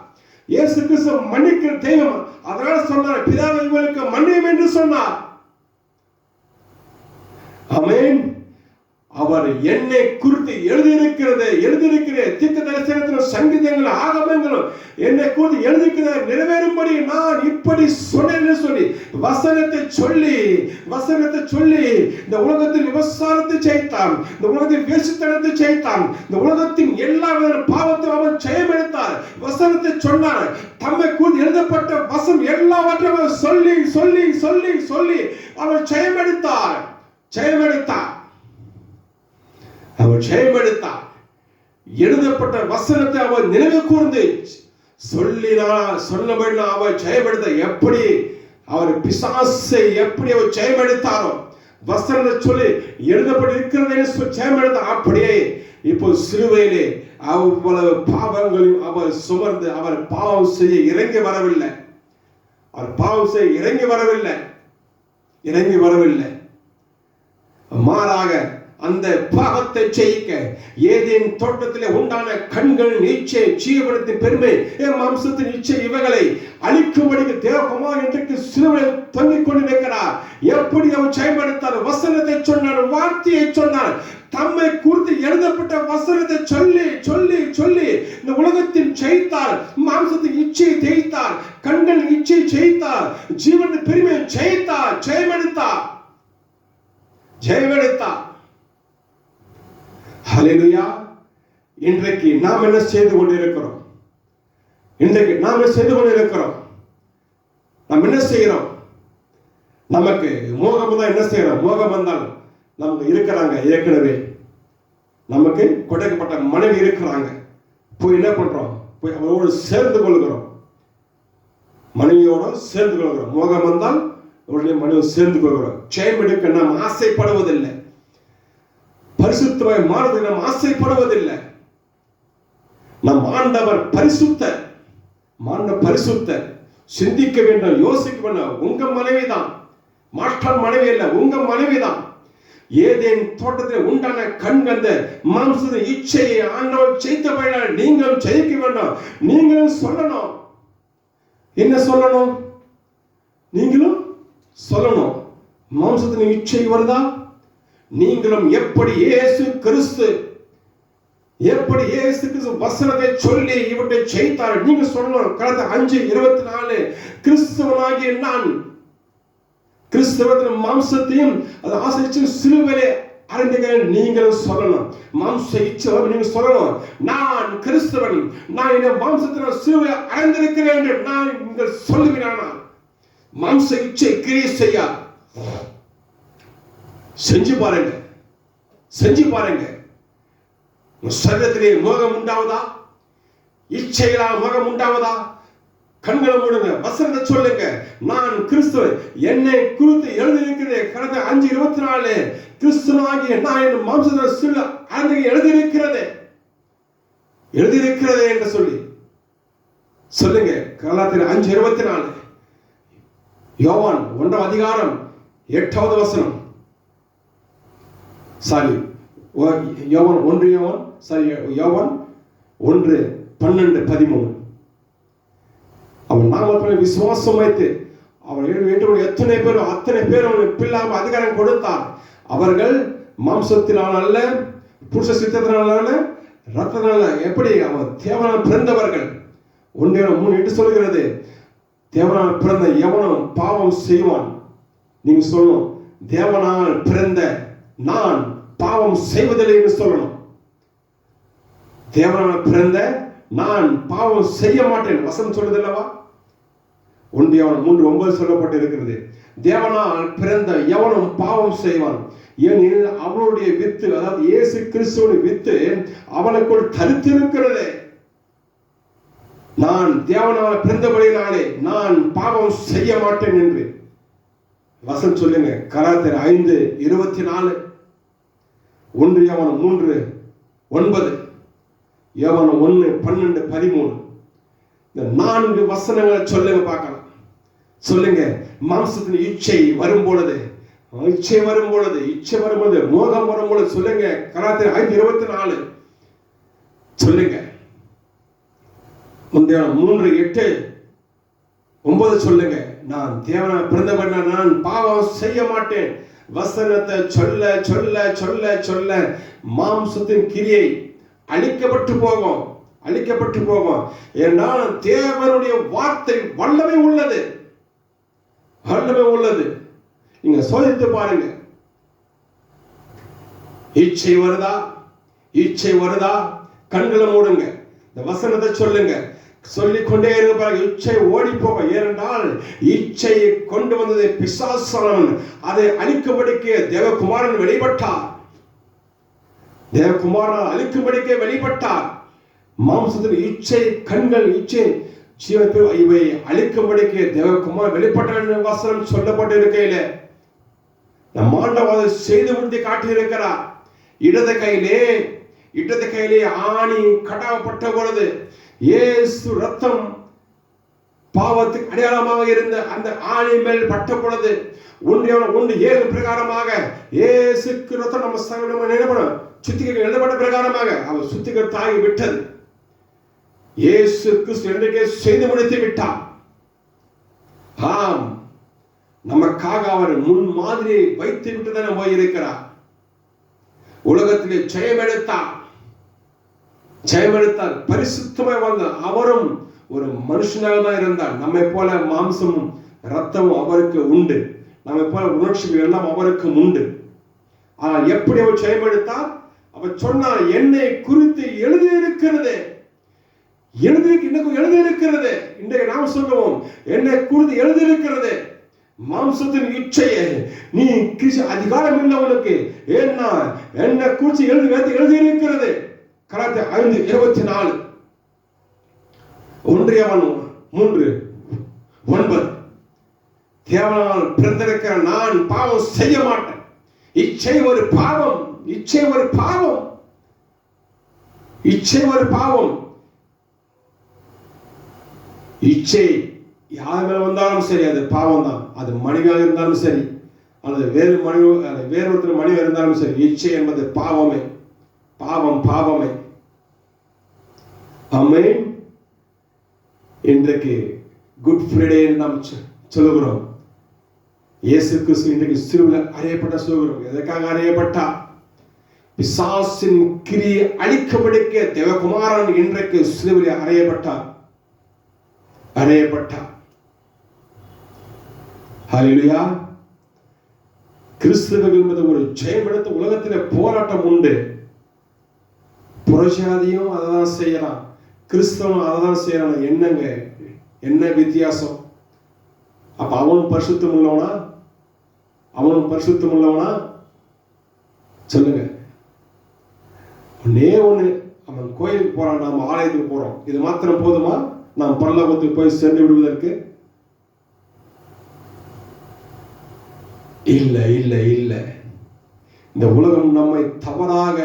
இயேசு கிறிஸ்து மன்னிக்கிற தெய்வம். அதனால சொன்னார், பிதாவை இவர்களுக்கு மன்னியும் என்று சொன்னார். ஆமென். அவர் என்னை குறித்து எழுதியிருக்கிறது, தீர்க்க தரிசனத்திலும் சங்கீதங்களும் ஆகமங்களும் என்னை குறித்து எழுதியிருக்கிறது நிறைவேறும்படி நான் இப்படி சொன்னேன் சொல்லி வசனத்தை சொல்லி இந்த உலகத்தின் விபச்சாரத்தை ஜெயித்தான், இந்த உலகத்தின் வேசித்தனத்தை ஜெயித்தான், இந்த உலகத்தின் எல்லா பாவத்தையும் அவன் ஜெயம் எடுத்தார். வசனத்தை சொன்னார். தம்மை குறித்து எழுதப்பட்ட வசனம் எல்லாவற்றையும் சொல்லி சொல்லி சொல்லி சொல்லி அவர் ஜெயம் எடுத்தார். அவர் ஜெயமெடுத்தார். எழுதப்பட்ட வசனத்தை அவர் நினைவு கூர்ந்து சொன்னபடி அவர் ஜெயமெடுத்த. எப்படி அவர் பிசாசை எப்படி அவர் ஜெயமெடுத்தாரோ, வசனத்தை சொல்லி எழுதப்பட்டு இருக்கிறது ஜெயமெடுத்தார். அப்படியே இப்போ சிலுவையிலே அவ்வளவு பாவங்களையும் அவர் சுமர்ந்து அவர் பாவம் செய்ய இறங்கி வரவில்லை. மாறாக அந்த பாவத்தை ஜெயிக்க ஏதேன் தோட்டத்திலே உண்டான கண்கள் இச்சை, ஜீவனத்தின் பெருமை, மாம்சத்தின் இச்சை இவைகளை அழிக்கும்படிக்கு தேவகுமாரன் இன்றைக்கு சிலுவையில் தொங்கிக் கொண்டிருக்கிறார். எப்படி அவர் ஜெயமெடுத்தார்? வசனத்தை சொன்னார், வார்த்தையை சொன்னார். தம்மை குறித்து எழுதப்பட்ட வசனத்தை சொல்லி சொல்லி சொல்லி இந்த உலகத்தின் ஜெயித்தார். மாம்சத்தின் இச்சையை ஜெயித்தார், கண்கள் இச்சை ஜெயித்தார், ஜீவனத்தின் பெருமையை ஜெயித்தார். ஜெயமெடுத்தார். ஹல்லேலூயா. இன்றைக்கு நாம் என்ன செய்து கொண்டிருக்கிறோம்? நாம் என்ன செய்கிறோம்? நமக்கு மோகம் தான் என்ன செய்யறோம்? மோகம் வந்தால் நமக்கு இருக்கிறாங்க, ஏற்கனவே நமக்கு கொடுக்கப்பட்ட மனைவி இருக்கிறாங்க. போய் என்ன பண்றோம்? போய் அவரோடு சேர்ந்து கொள்கிறோம், மனைவியோட சேர்ந்து கொள்கிறோம். மோகம் வந்தால் உடனே மனைவி சேர்ந்து கொள்கிறோம். ஜெயம் எடுக்க நாம் ஆசைப்படுவதில்லை. பரிசுத்தமாய் மாறுவதை நாம் ஆசைப்படுவதில்லை. நம் ஆண்டவர் பரிசுத்தர். சிந்திக்க வேண்டும், யோசிக்க வேண்டும். உங்க மனைவிதான், மாற்றம் மனைவி அல்ல, உங்க மனைவிதான். ஏதேன் தோட்டத்தில் உண்டான கண்கண்ட மாம்சத்தின் இச்சையை ஆண்டவர் ஜெயித்தபடியால் நீங்களும் ஜெயிக்க வேண்டும். நீங்களும் சொல்லணும். என்ன சொல்லணும்? நீங்களும் சொல்லணும். மாம்சத்தின் இச்சை வருதா? நீங்களும் எப்படி இயேசு கிறிஸ்து வசனத்தை சொல்லி இவற்றை ஜெயித்தார் நீங்க சொல்லணும். கடந்த 5:24 கிறிஸ்தவனாகிய நான் கிறிஸ்தவத்தின் மாம்சத்தையும் அது ஆசைச்சு சிலுவையிலே அறைந்திருக்கிறேன். நீங்களும் சொல்லணும். மாம்ச இச்சை நீங்க சொல்லணும். நான் கிறிஸ்தவன், நான் இந்த மாம்சத்தின் சிலுவையை அறைந்திருக்கிறேன் என்று நான் நீங்கள் சொல்லுவீனா? மாம்ச இச்சை கிரியை செய்ய செஞ்சு பாருங்க. சரீரத்திலே மோகம் உண்டாவதா? இச்சைகளால் மோகம் உண்டாவதா? கண்களை மூடுங்க, வசனத்தை சொல்லுங்க. நான் கிறிஸ்துவ, என்னை குறித்து எழுதியிருக்கிறேன். கடந்த 5:24 கிறிஸ்துவாகிய நான் என் மாம்சத்தில் சொல்ல எழுதியிருக்கிறதே என்று சொல்லி சொல்லுங்க. கலாத்தியர் 5:24, யோவான் 1 அதிகாரம் 8வது வசனம். யோவான் 1:12-13. அவன் நாமத்தில் விசுவாசம் வைத்து அவர் எத்தனை பேர் அவனுக்கு பிள்ளாம அதிகாரம் கொடுத்தார். அவர்கள் மாம்சத்தினால் அல்ல, புருஷ சித்தத்தினால் அல்ல, ரத்தத்தினால. எப்படி? அவன் தேவனால் பிறந்தவர்கள். 1:3 சொல்கிறது, தேவனால் பிறந்த எவனும் பாவம் செய்வான். நீங்க சொல்லணும், தேவனால் பிறந்த நான் பாவம் செய்வதில்லை என்று சொல்லணும். தேவனால் பிறந்த நான் பாவம் செய்ய மாட்டேன் வசனம் சொல்றது அல்லவா? 1:3-9 சொல்லப்பட்டு இருக்கிறது. தேவனால் பிறந்த எவனும் பாவம் செய்வான். ஏனெனில் அவனுடைய வித்து, அதாவது இயேசு கிறிஸ்துவின் வித்து அவனுக்குள் தரித்திருக்கிறது. நான் தேவனால் பிறந்தபடினாலே நான் பாவம் செய்ய மாட்டேன் என்று வசனம் சொல்லுங்க. கலாத்தியர் 5:24, 1 யோவான் 3:9, யோவான் 1:12-13. இந்த 4 வசனங்களை சொல்லுங்க பார்க்கலாம். சொல்லுங்க. மாம்சத்தின் இச்சை வரும்பொழுது மோகம் வரும்பொழுது சொல்லுங்க. கலாத்தியர் 5:24 சொல்லுங்க. 3:8-9 சொல்லுங்க. நான் தேவனால் பிறந்தவன், நான் பாவம் செய்ய மாட்டேன். வசனத்தை சொல்ல சொல்ல சொல்ல சொல்ல மாம்சத்தின் கிரியை அழிக்கப்பட்டு போகும். ஏனால் தேவனுடைய வார்த்தை வல்லமை உள்ளது. நீங்க சோதித்து பாருங்க. இச்சை வருதா? கண்களை மூடுங்க, இந்த வசனத்தை சொல்லுங்க. சொல்லிக்கொண்டே இருப்பாங்க. இச்சை ஓடி போக. ஏனென்றால் இச்சையை கொண்டு வந்தது பிசாசானவன். அதை அழிக்கும்படிக்கு தேவகுமாரன் வெளிப்பட்டார். வெளிப்பட்டார். மாம்சத்தின் இச்சை, கண்கள் இச்சை, இவை அழிக்கும்படிக்கு தேவகுமார் வெளிப்பட்டார் வசனம் சொல்லப்பட்டு இருக்கையில நம் ஆண்டவர் செய்து முடித்து காட்டியிருக்கிறார். இடது கையிலே ஆணி கடாவப்பட்ட பொழுது இயேசு ரத்தம் பாவத்துக்கு அடையாளமாக இருந்த அந்த ஆணி மேல் பட்ட பொழுது 1:7 பிரகாரமாக இயேசுக்கு ரத்தம் நம்ம சுத்திகரிக்க எழுதப்பட்ட பிரகாரமாக அவர் சுத்திகரித்தாகி விட்டது. இயேசு கிறிஸ்து என்றைக்கே செய்து முடித்து விட்டார். ஆம், நமக்காக அவர் முன் மாதிரியை வைத்து விட்டு தானே போயிருக்கிறார். உலகத்திலே ஜெயமெடுத்தார், பரிசுத்தமாய் வந்தார். அவரும் ஒரு மனுஷனாக தான் இருந்தார். நம்மை போல மாம்சமும் ரத்தமும் அவருக்கு உண்டு. நம்மை போல உணர்ச்சிகள் எல்லாம் அவருக்கு உண்டு. ஆனால் எப்படி அவர் ஜெயமெடுத்தார்? அவர் சொன்னார், என்னை குறித்து எழுதியிருக்கிறது. இன்றைக்கு நாம் சொல்லுவோம், என்னை குறித்து எழுதியிருக்கிறது. மாம்சத்தின் இச்சையை நீ அதிகாரம் இல்லை உனக்கு. ஏன்னா என்னை குறித்து எழுதியிருக்கிறது. கலாத்தியர் 5:24, 1 யோவான் 3:9. தேவனால் பிறந்திருக்கிற நான் பாவம் செய்ய மாட்டேன். இச்சை ஒரு பாவம். இச்சை யார் மேல வந்தாலும் சரி, அது பாவம் தான். அது மனிதனாக இருந்தாலும் சரி, அல்லது வேறு ஒருத்தர் மனிதன் இருந்தாலும் சரி, இச்சை என்பது பாவமே. ஆமென். இன்றைக்கு குட் ஃப்ரைடே நாம் சொல்லுகிறோம். இயேசு கிறிஸ்து இன்றைக்கு சிலுவையில் அறையப்பட்ட சொல்கிறோம். எதற்காக அறையப்பட்டா? பிசாசின் கிரியை அழிக்கப்படுக்க தேவகுமாரன் இன்றைக்கு சிலுவையில் அறையப்பட்டார். ஹல்லேலூயா. கிறிஸ்தவர்கள் என்பது ஒரு ஜெயமெடுத்த உலகத்தில் போராட்டம் உண்டு. புறஜாதியும் அதை தான் செய்யலாம், கிறிஸ்தவனும் அதை தான் செய்யறான். என்ன வித்தியாசம்? அப்ப அவனும் பரிசுத்தம் உள்ளவனா? சொல்லுங்க. ஒண்ணு அவன் கோயிலுக்கு போறான், நாம ஆலயத்துக்கு போறோம். இது மாத்திரம் போதுமா? நாம் பரலோகத்துக்கு போய் சென்று விடுவதற்கு? இல்லை இல்லை இல்லை. இந்த உலகம் நம்மை தவறாக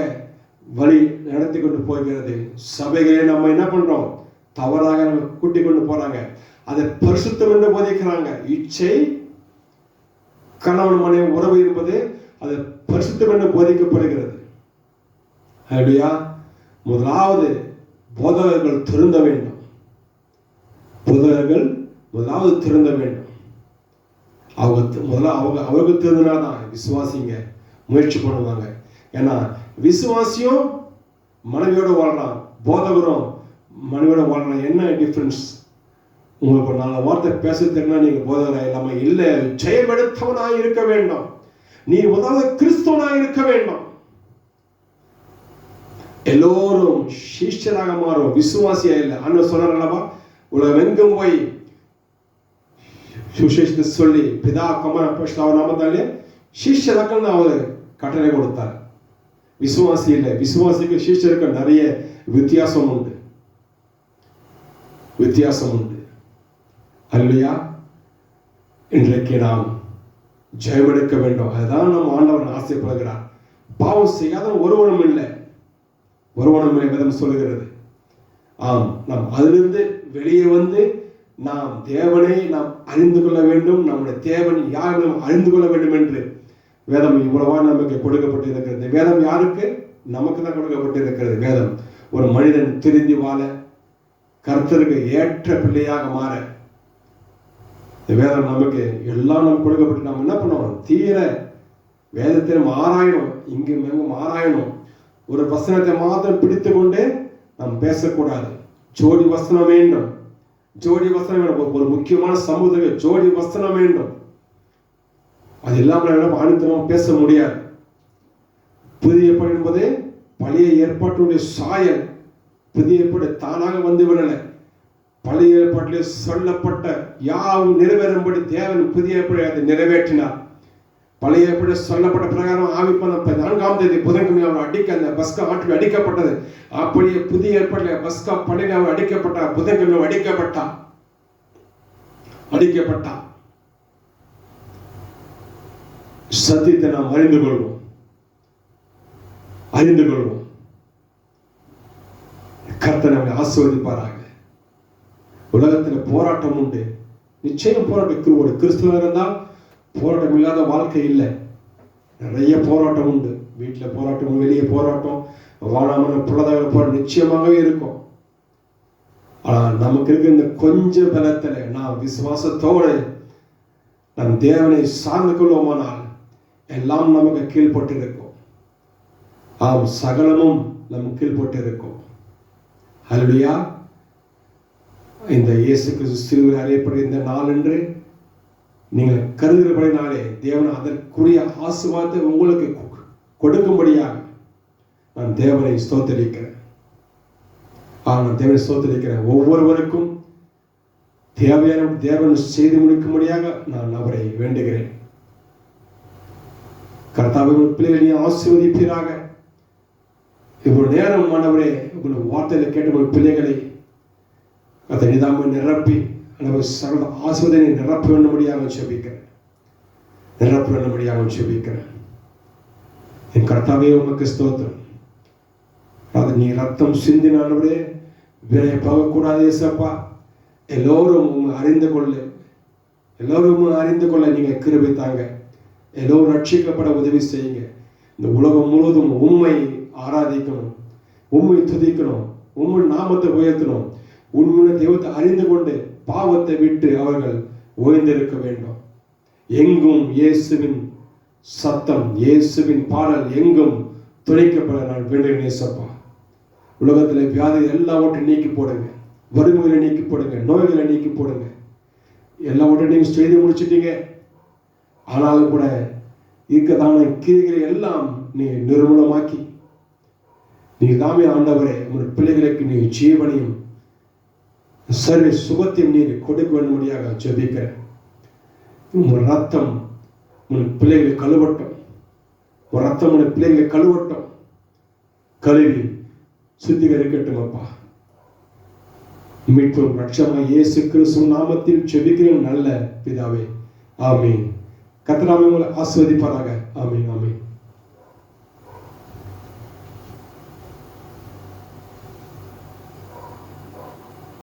வழி நடத்தி கொண்டு போகிறது. சபைகளே நம்ம என்ன பண்றோம்? தவறாக நம்ம கூட்டி கொண்டு போறாங்க. அதை பரிசுத்தம் என்று போதிக்கிறாங்க. இச்சை, கணவன் மனைவி உறவு என்பது அது பரிசுத்தம் என்று போதிக்கப்படுகிறது. அப்படியா? முதலாவது போதகர்கள் திருந்த வேண்டும். போதகர்கள் முதலாவது திருந்த வேண்டும். அவர்கள் திருந்தினாதான் விசுவாசிங்க முயற்சி பண்ணுவாங்க. ஏன்னா விசுவாசியும் மனைவியோட வாழ்றான், போதகரும் மனைவியோட வாழ்றான். என்ன டிஃபரன்ஸ்? உங்களுக்கு ஒரு 4 வார்த்தை பேச தெரியும்னா நீங்க போதகராக இல்லாம இல்லை, ஜெயமெடுத்தவனாய் இருக்க வேண்டும். நீ முதல்ல கிறிஸ்தவனாய் இருக்க வேண்டும். எல்லோரும் சிஷ்யராக மாறும், விசுவாசியா இல்லை. அண்ணன் சொன்னார், உலகம் எங்கும் போய் சுவிசேஷத்தை சொல்லி பிதா குமார பரிசுத்த நாமத்தாலே சிஷ்யராக்கன்னு அவர் கட்டளை கொடுத்தார். விசுவாசி இல்லை. விசுவாசிக்கு சிஷ்யருக்கு நிறைய வித்தியாசம் உண்டு. அல்லையா? இன்றைக்கு நாம் ஜெயமெடுக்க வேண்டும். அதுதான் நம் ஆண்டவர் ஆசைப்படுகிறார். பாவம் செய்யாத ஒருவனும் இல்லை வேதம் சொல்லுகிறது. ஆம், நாம் அதிலிருந்து வெளியே வந்து நாம் தேவனை நாம் அறிந்து கொள்ள வேண்டும். நம்முடைய தேவன் யார் அறிந்து கொள்ள வேண்டும் என்று வேதம் இவ்வளவா நமக்கு கொடுக்கப்பட்டு இருக்கிறது. வேதம் யாருக்கு? நமக்கு தான் கொடுக்கப்பட்டு இருக்கிறது. வேதம் ஒரு மனிதன் திருந்தி வாழ, கர்த்தருக்கு ஏற்ற பிள்ளையாக மாற வேதம் நமக்கு எல்லாம் நமக்கு கொடுக்கப்பட்டு நாம் என்ன பண்ணணும்? தீர வேதத்தை நம்ம ஆராயணும், இங்கும் எங்கும் ஆராயணும். ஒரு வசனத்தை மாத்திரம் பிடித்து கொண்டு நாம் பேசக்கூடாது. ஜோடி வசனம் வேண்டும். ஒரு முக்கியமான சமூகத்துக்கு ஜோடி வசனம் வேண்டும். அது இல்லாமல் ஆணித்தனமாக பேச முடியாது. புதிய ஏற்பாடு என்பது பழைய ஏற்பாட்டுடைய சாயல். புதிய ஏற்பாடு தானாக வந்து விடலை. பழைய ஏற்பாட்டிலே சொல்லப்பட்ட யாவும் நிறைவேறும்படி தேவன் புதிய ஏற்பாடு அதை நிறைவேற்றினார். பழைய ஏற்பாடு சொல்லப்பட்ட பிரகாரம் ஆவிப்பன 4ஆம் தேதி புதன்கிழமை அவர் அந்த பஸ்கா ஆற்றில் அடிக்கப்பட்டது. அப்படியே புதிய ஏற்பாட்டில் பஸ்கா படையில் அவர் அடிக்கப்பட்டார். புதன்கிழமை அடிக்கப்பட்டார். சத்தியத்தை நாம் அறிந்து கொள்வோம். கர்த்தர் நம்மை ஆசீர்வதிப்பாராக. உலகத்தில் போராட்டம் உண்டு, நிச்சயம் போராட்டம். ஒரு கிறிஸ்துவ இருந்தால் போராட்டம் இல்லாத வாழ்க்கை இல்லை. நிறைய போராட்டம் உண்டு. வீட்டில் போராட்டம், வெளியே போராட்டம், வாழாமல் பொருளாதார போராட்டம் நிச்சயமாகவே இருக்கும். ஆனால் நமக்கு இருக்கிற இந்த கொஞ்ச பலத்தில் நாம் விசுவாசத்தோடு நம் தேவனை சார்ந்து கொள்வோமானால் எல்லாம் நமக்கு கீழ்பட்டு இருக்கும். ஆம், சகலமும் நமக்கு கீழ்பட்டு இருக்கும். ஹல்லேலூயா. இந்த இயேசு கிறிஸ்து சிலுவையில் அறையப்படுகிற இந்த நாள் என்று நீங்கள் கருதுகிறபடினாலே தேவன் அதற்குரிய ஆசீர்வாதத்தை உங்களுக்கு கொடுக்கும்படியாக நான் தேவனை ஸ்தோத்திரிக்கிறேன். ஒவ்வொருவருக்கும் தேவையான தேவன் செய்து முடிக்கும்படியாக நான் அவரை வேண்டுகிறேன். கர்த்தாவின் பிள்ளைகளை ஆசீர்வதிப்பீராக. இவ்வளவு நேரம் ஆண்டவரே உங்கள் வார்த்தையில கேட்ட உங்கள் பிள்ளைகளை அதை நிதாமை நிரப்பி சகல ஆசீர்வாதத்தை நிரப்ப வேண்டும்படியாக ஜெபிக்கிறேன். என் கர்த்தாவே உமக்கு ஸ்தோத்திரம். அது நீ ரத்தம் சிந்தினவரே வேலை போகக்கூடாது ஏசப்பா. எல்லோரும் அறிந்து கொள்ள நீங்க கிருபை தாங்க. எல்லோரும் ரட்சிக்கப்பட உதவி செய்யுங்க. இந்த உலகம் முழுவதும் உம்மை ஆராதிக்கணும், உம்மை துதிக்கணும், உம்மை நாமத்தை உயர்த்தணும். உண்மையான தெய்வத்தை அறிந்து கொண்டு பாவத்தை விட்டு அவர்கள் ஓய்ந்திருக்க வேண்டும். எங்கும் இயேசுவின் சத்தம், இயேசுவின் பாடல் எங்கும் துணைக்கப்பட நான் வேண்டுகிறேன் ஏசப்பா. உலகத்தில் வியாதி எல்லாவற்றையும் நீக்கி போடுங்க, வறுமைகளை நீக்கி போடுங்க, நோய்களை நீக்கி போடுங்க. எல்லாவற்றையும் நீங்க செய்து முடிச்சிட்டீங்க. ஆனாலும் கூட இருக்கதான கிரிகளை எல்லாம் நீ நிர்மூலமாக்கி நீ தாமே ஆண்டவரே உங்கள் பிள்ளைகளுக்கு நீ ஜீவனையும் சரி சுகத்தையும் நீர் கொடுக்க வேண்டும்படியாக ஜெபிக்கிறேன். உங்கள் ரத்தம் உன் பிள்ளைகளை கழுவட்டும். உன் ரத்தம் உன் பிள்ளைகளை கழுவி சுத்திகரிக்கட்டும் அப்பா. மீட்பும் ரட்சகருமாகிய இயேசு கிறிஸ்துவின் நாமத்தில் ஜெபிக்கிறேன் நல்ல பிதாவே. ஆமென். கர்த்தர் உங்களை ஆசீர்வதிப்பாராக. ஆமென். ஆமென்.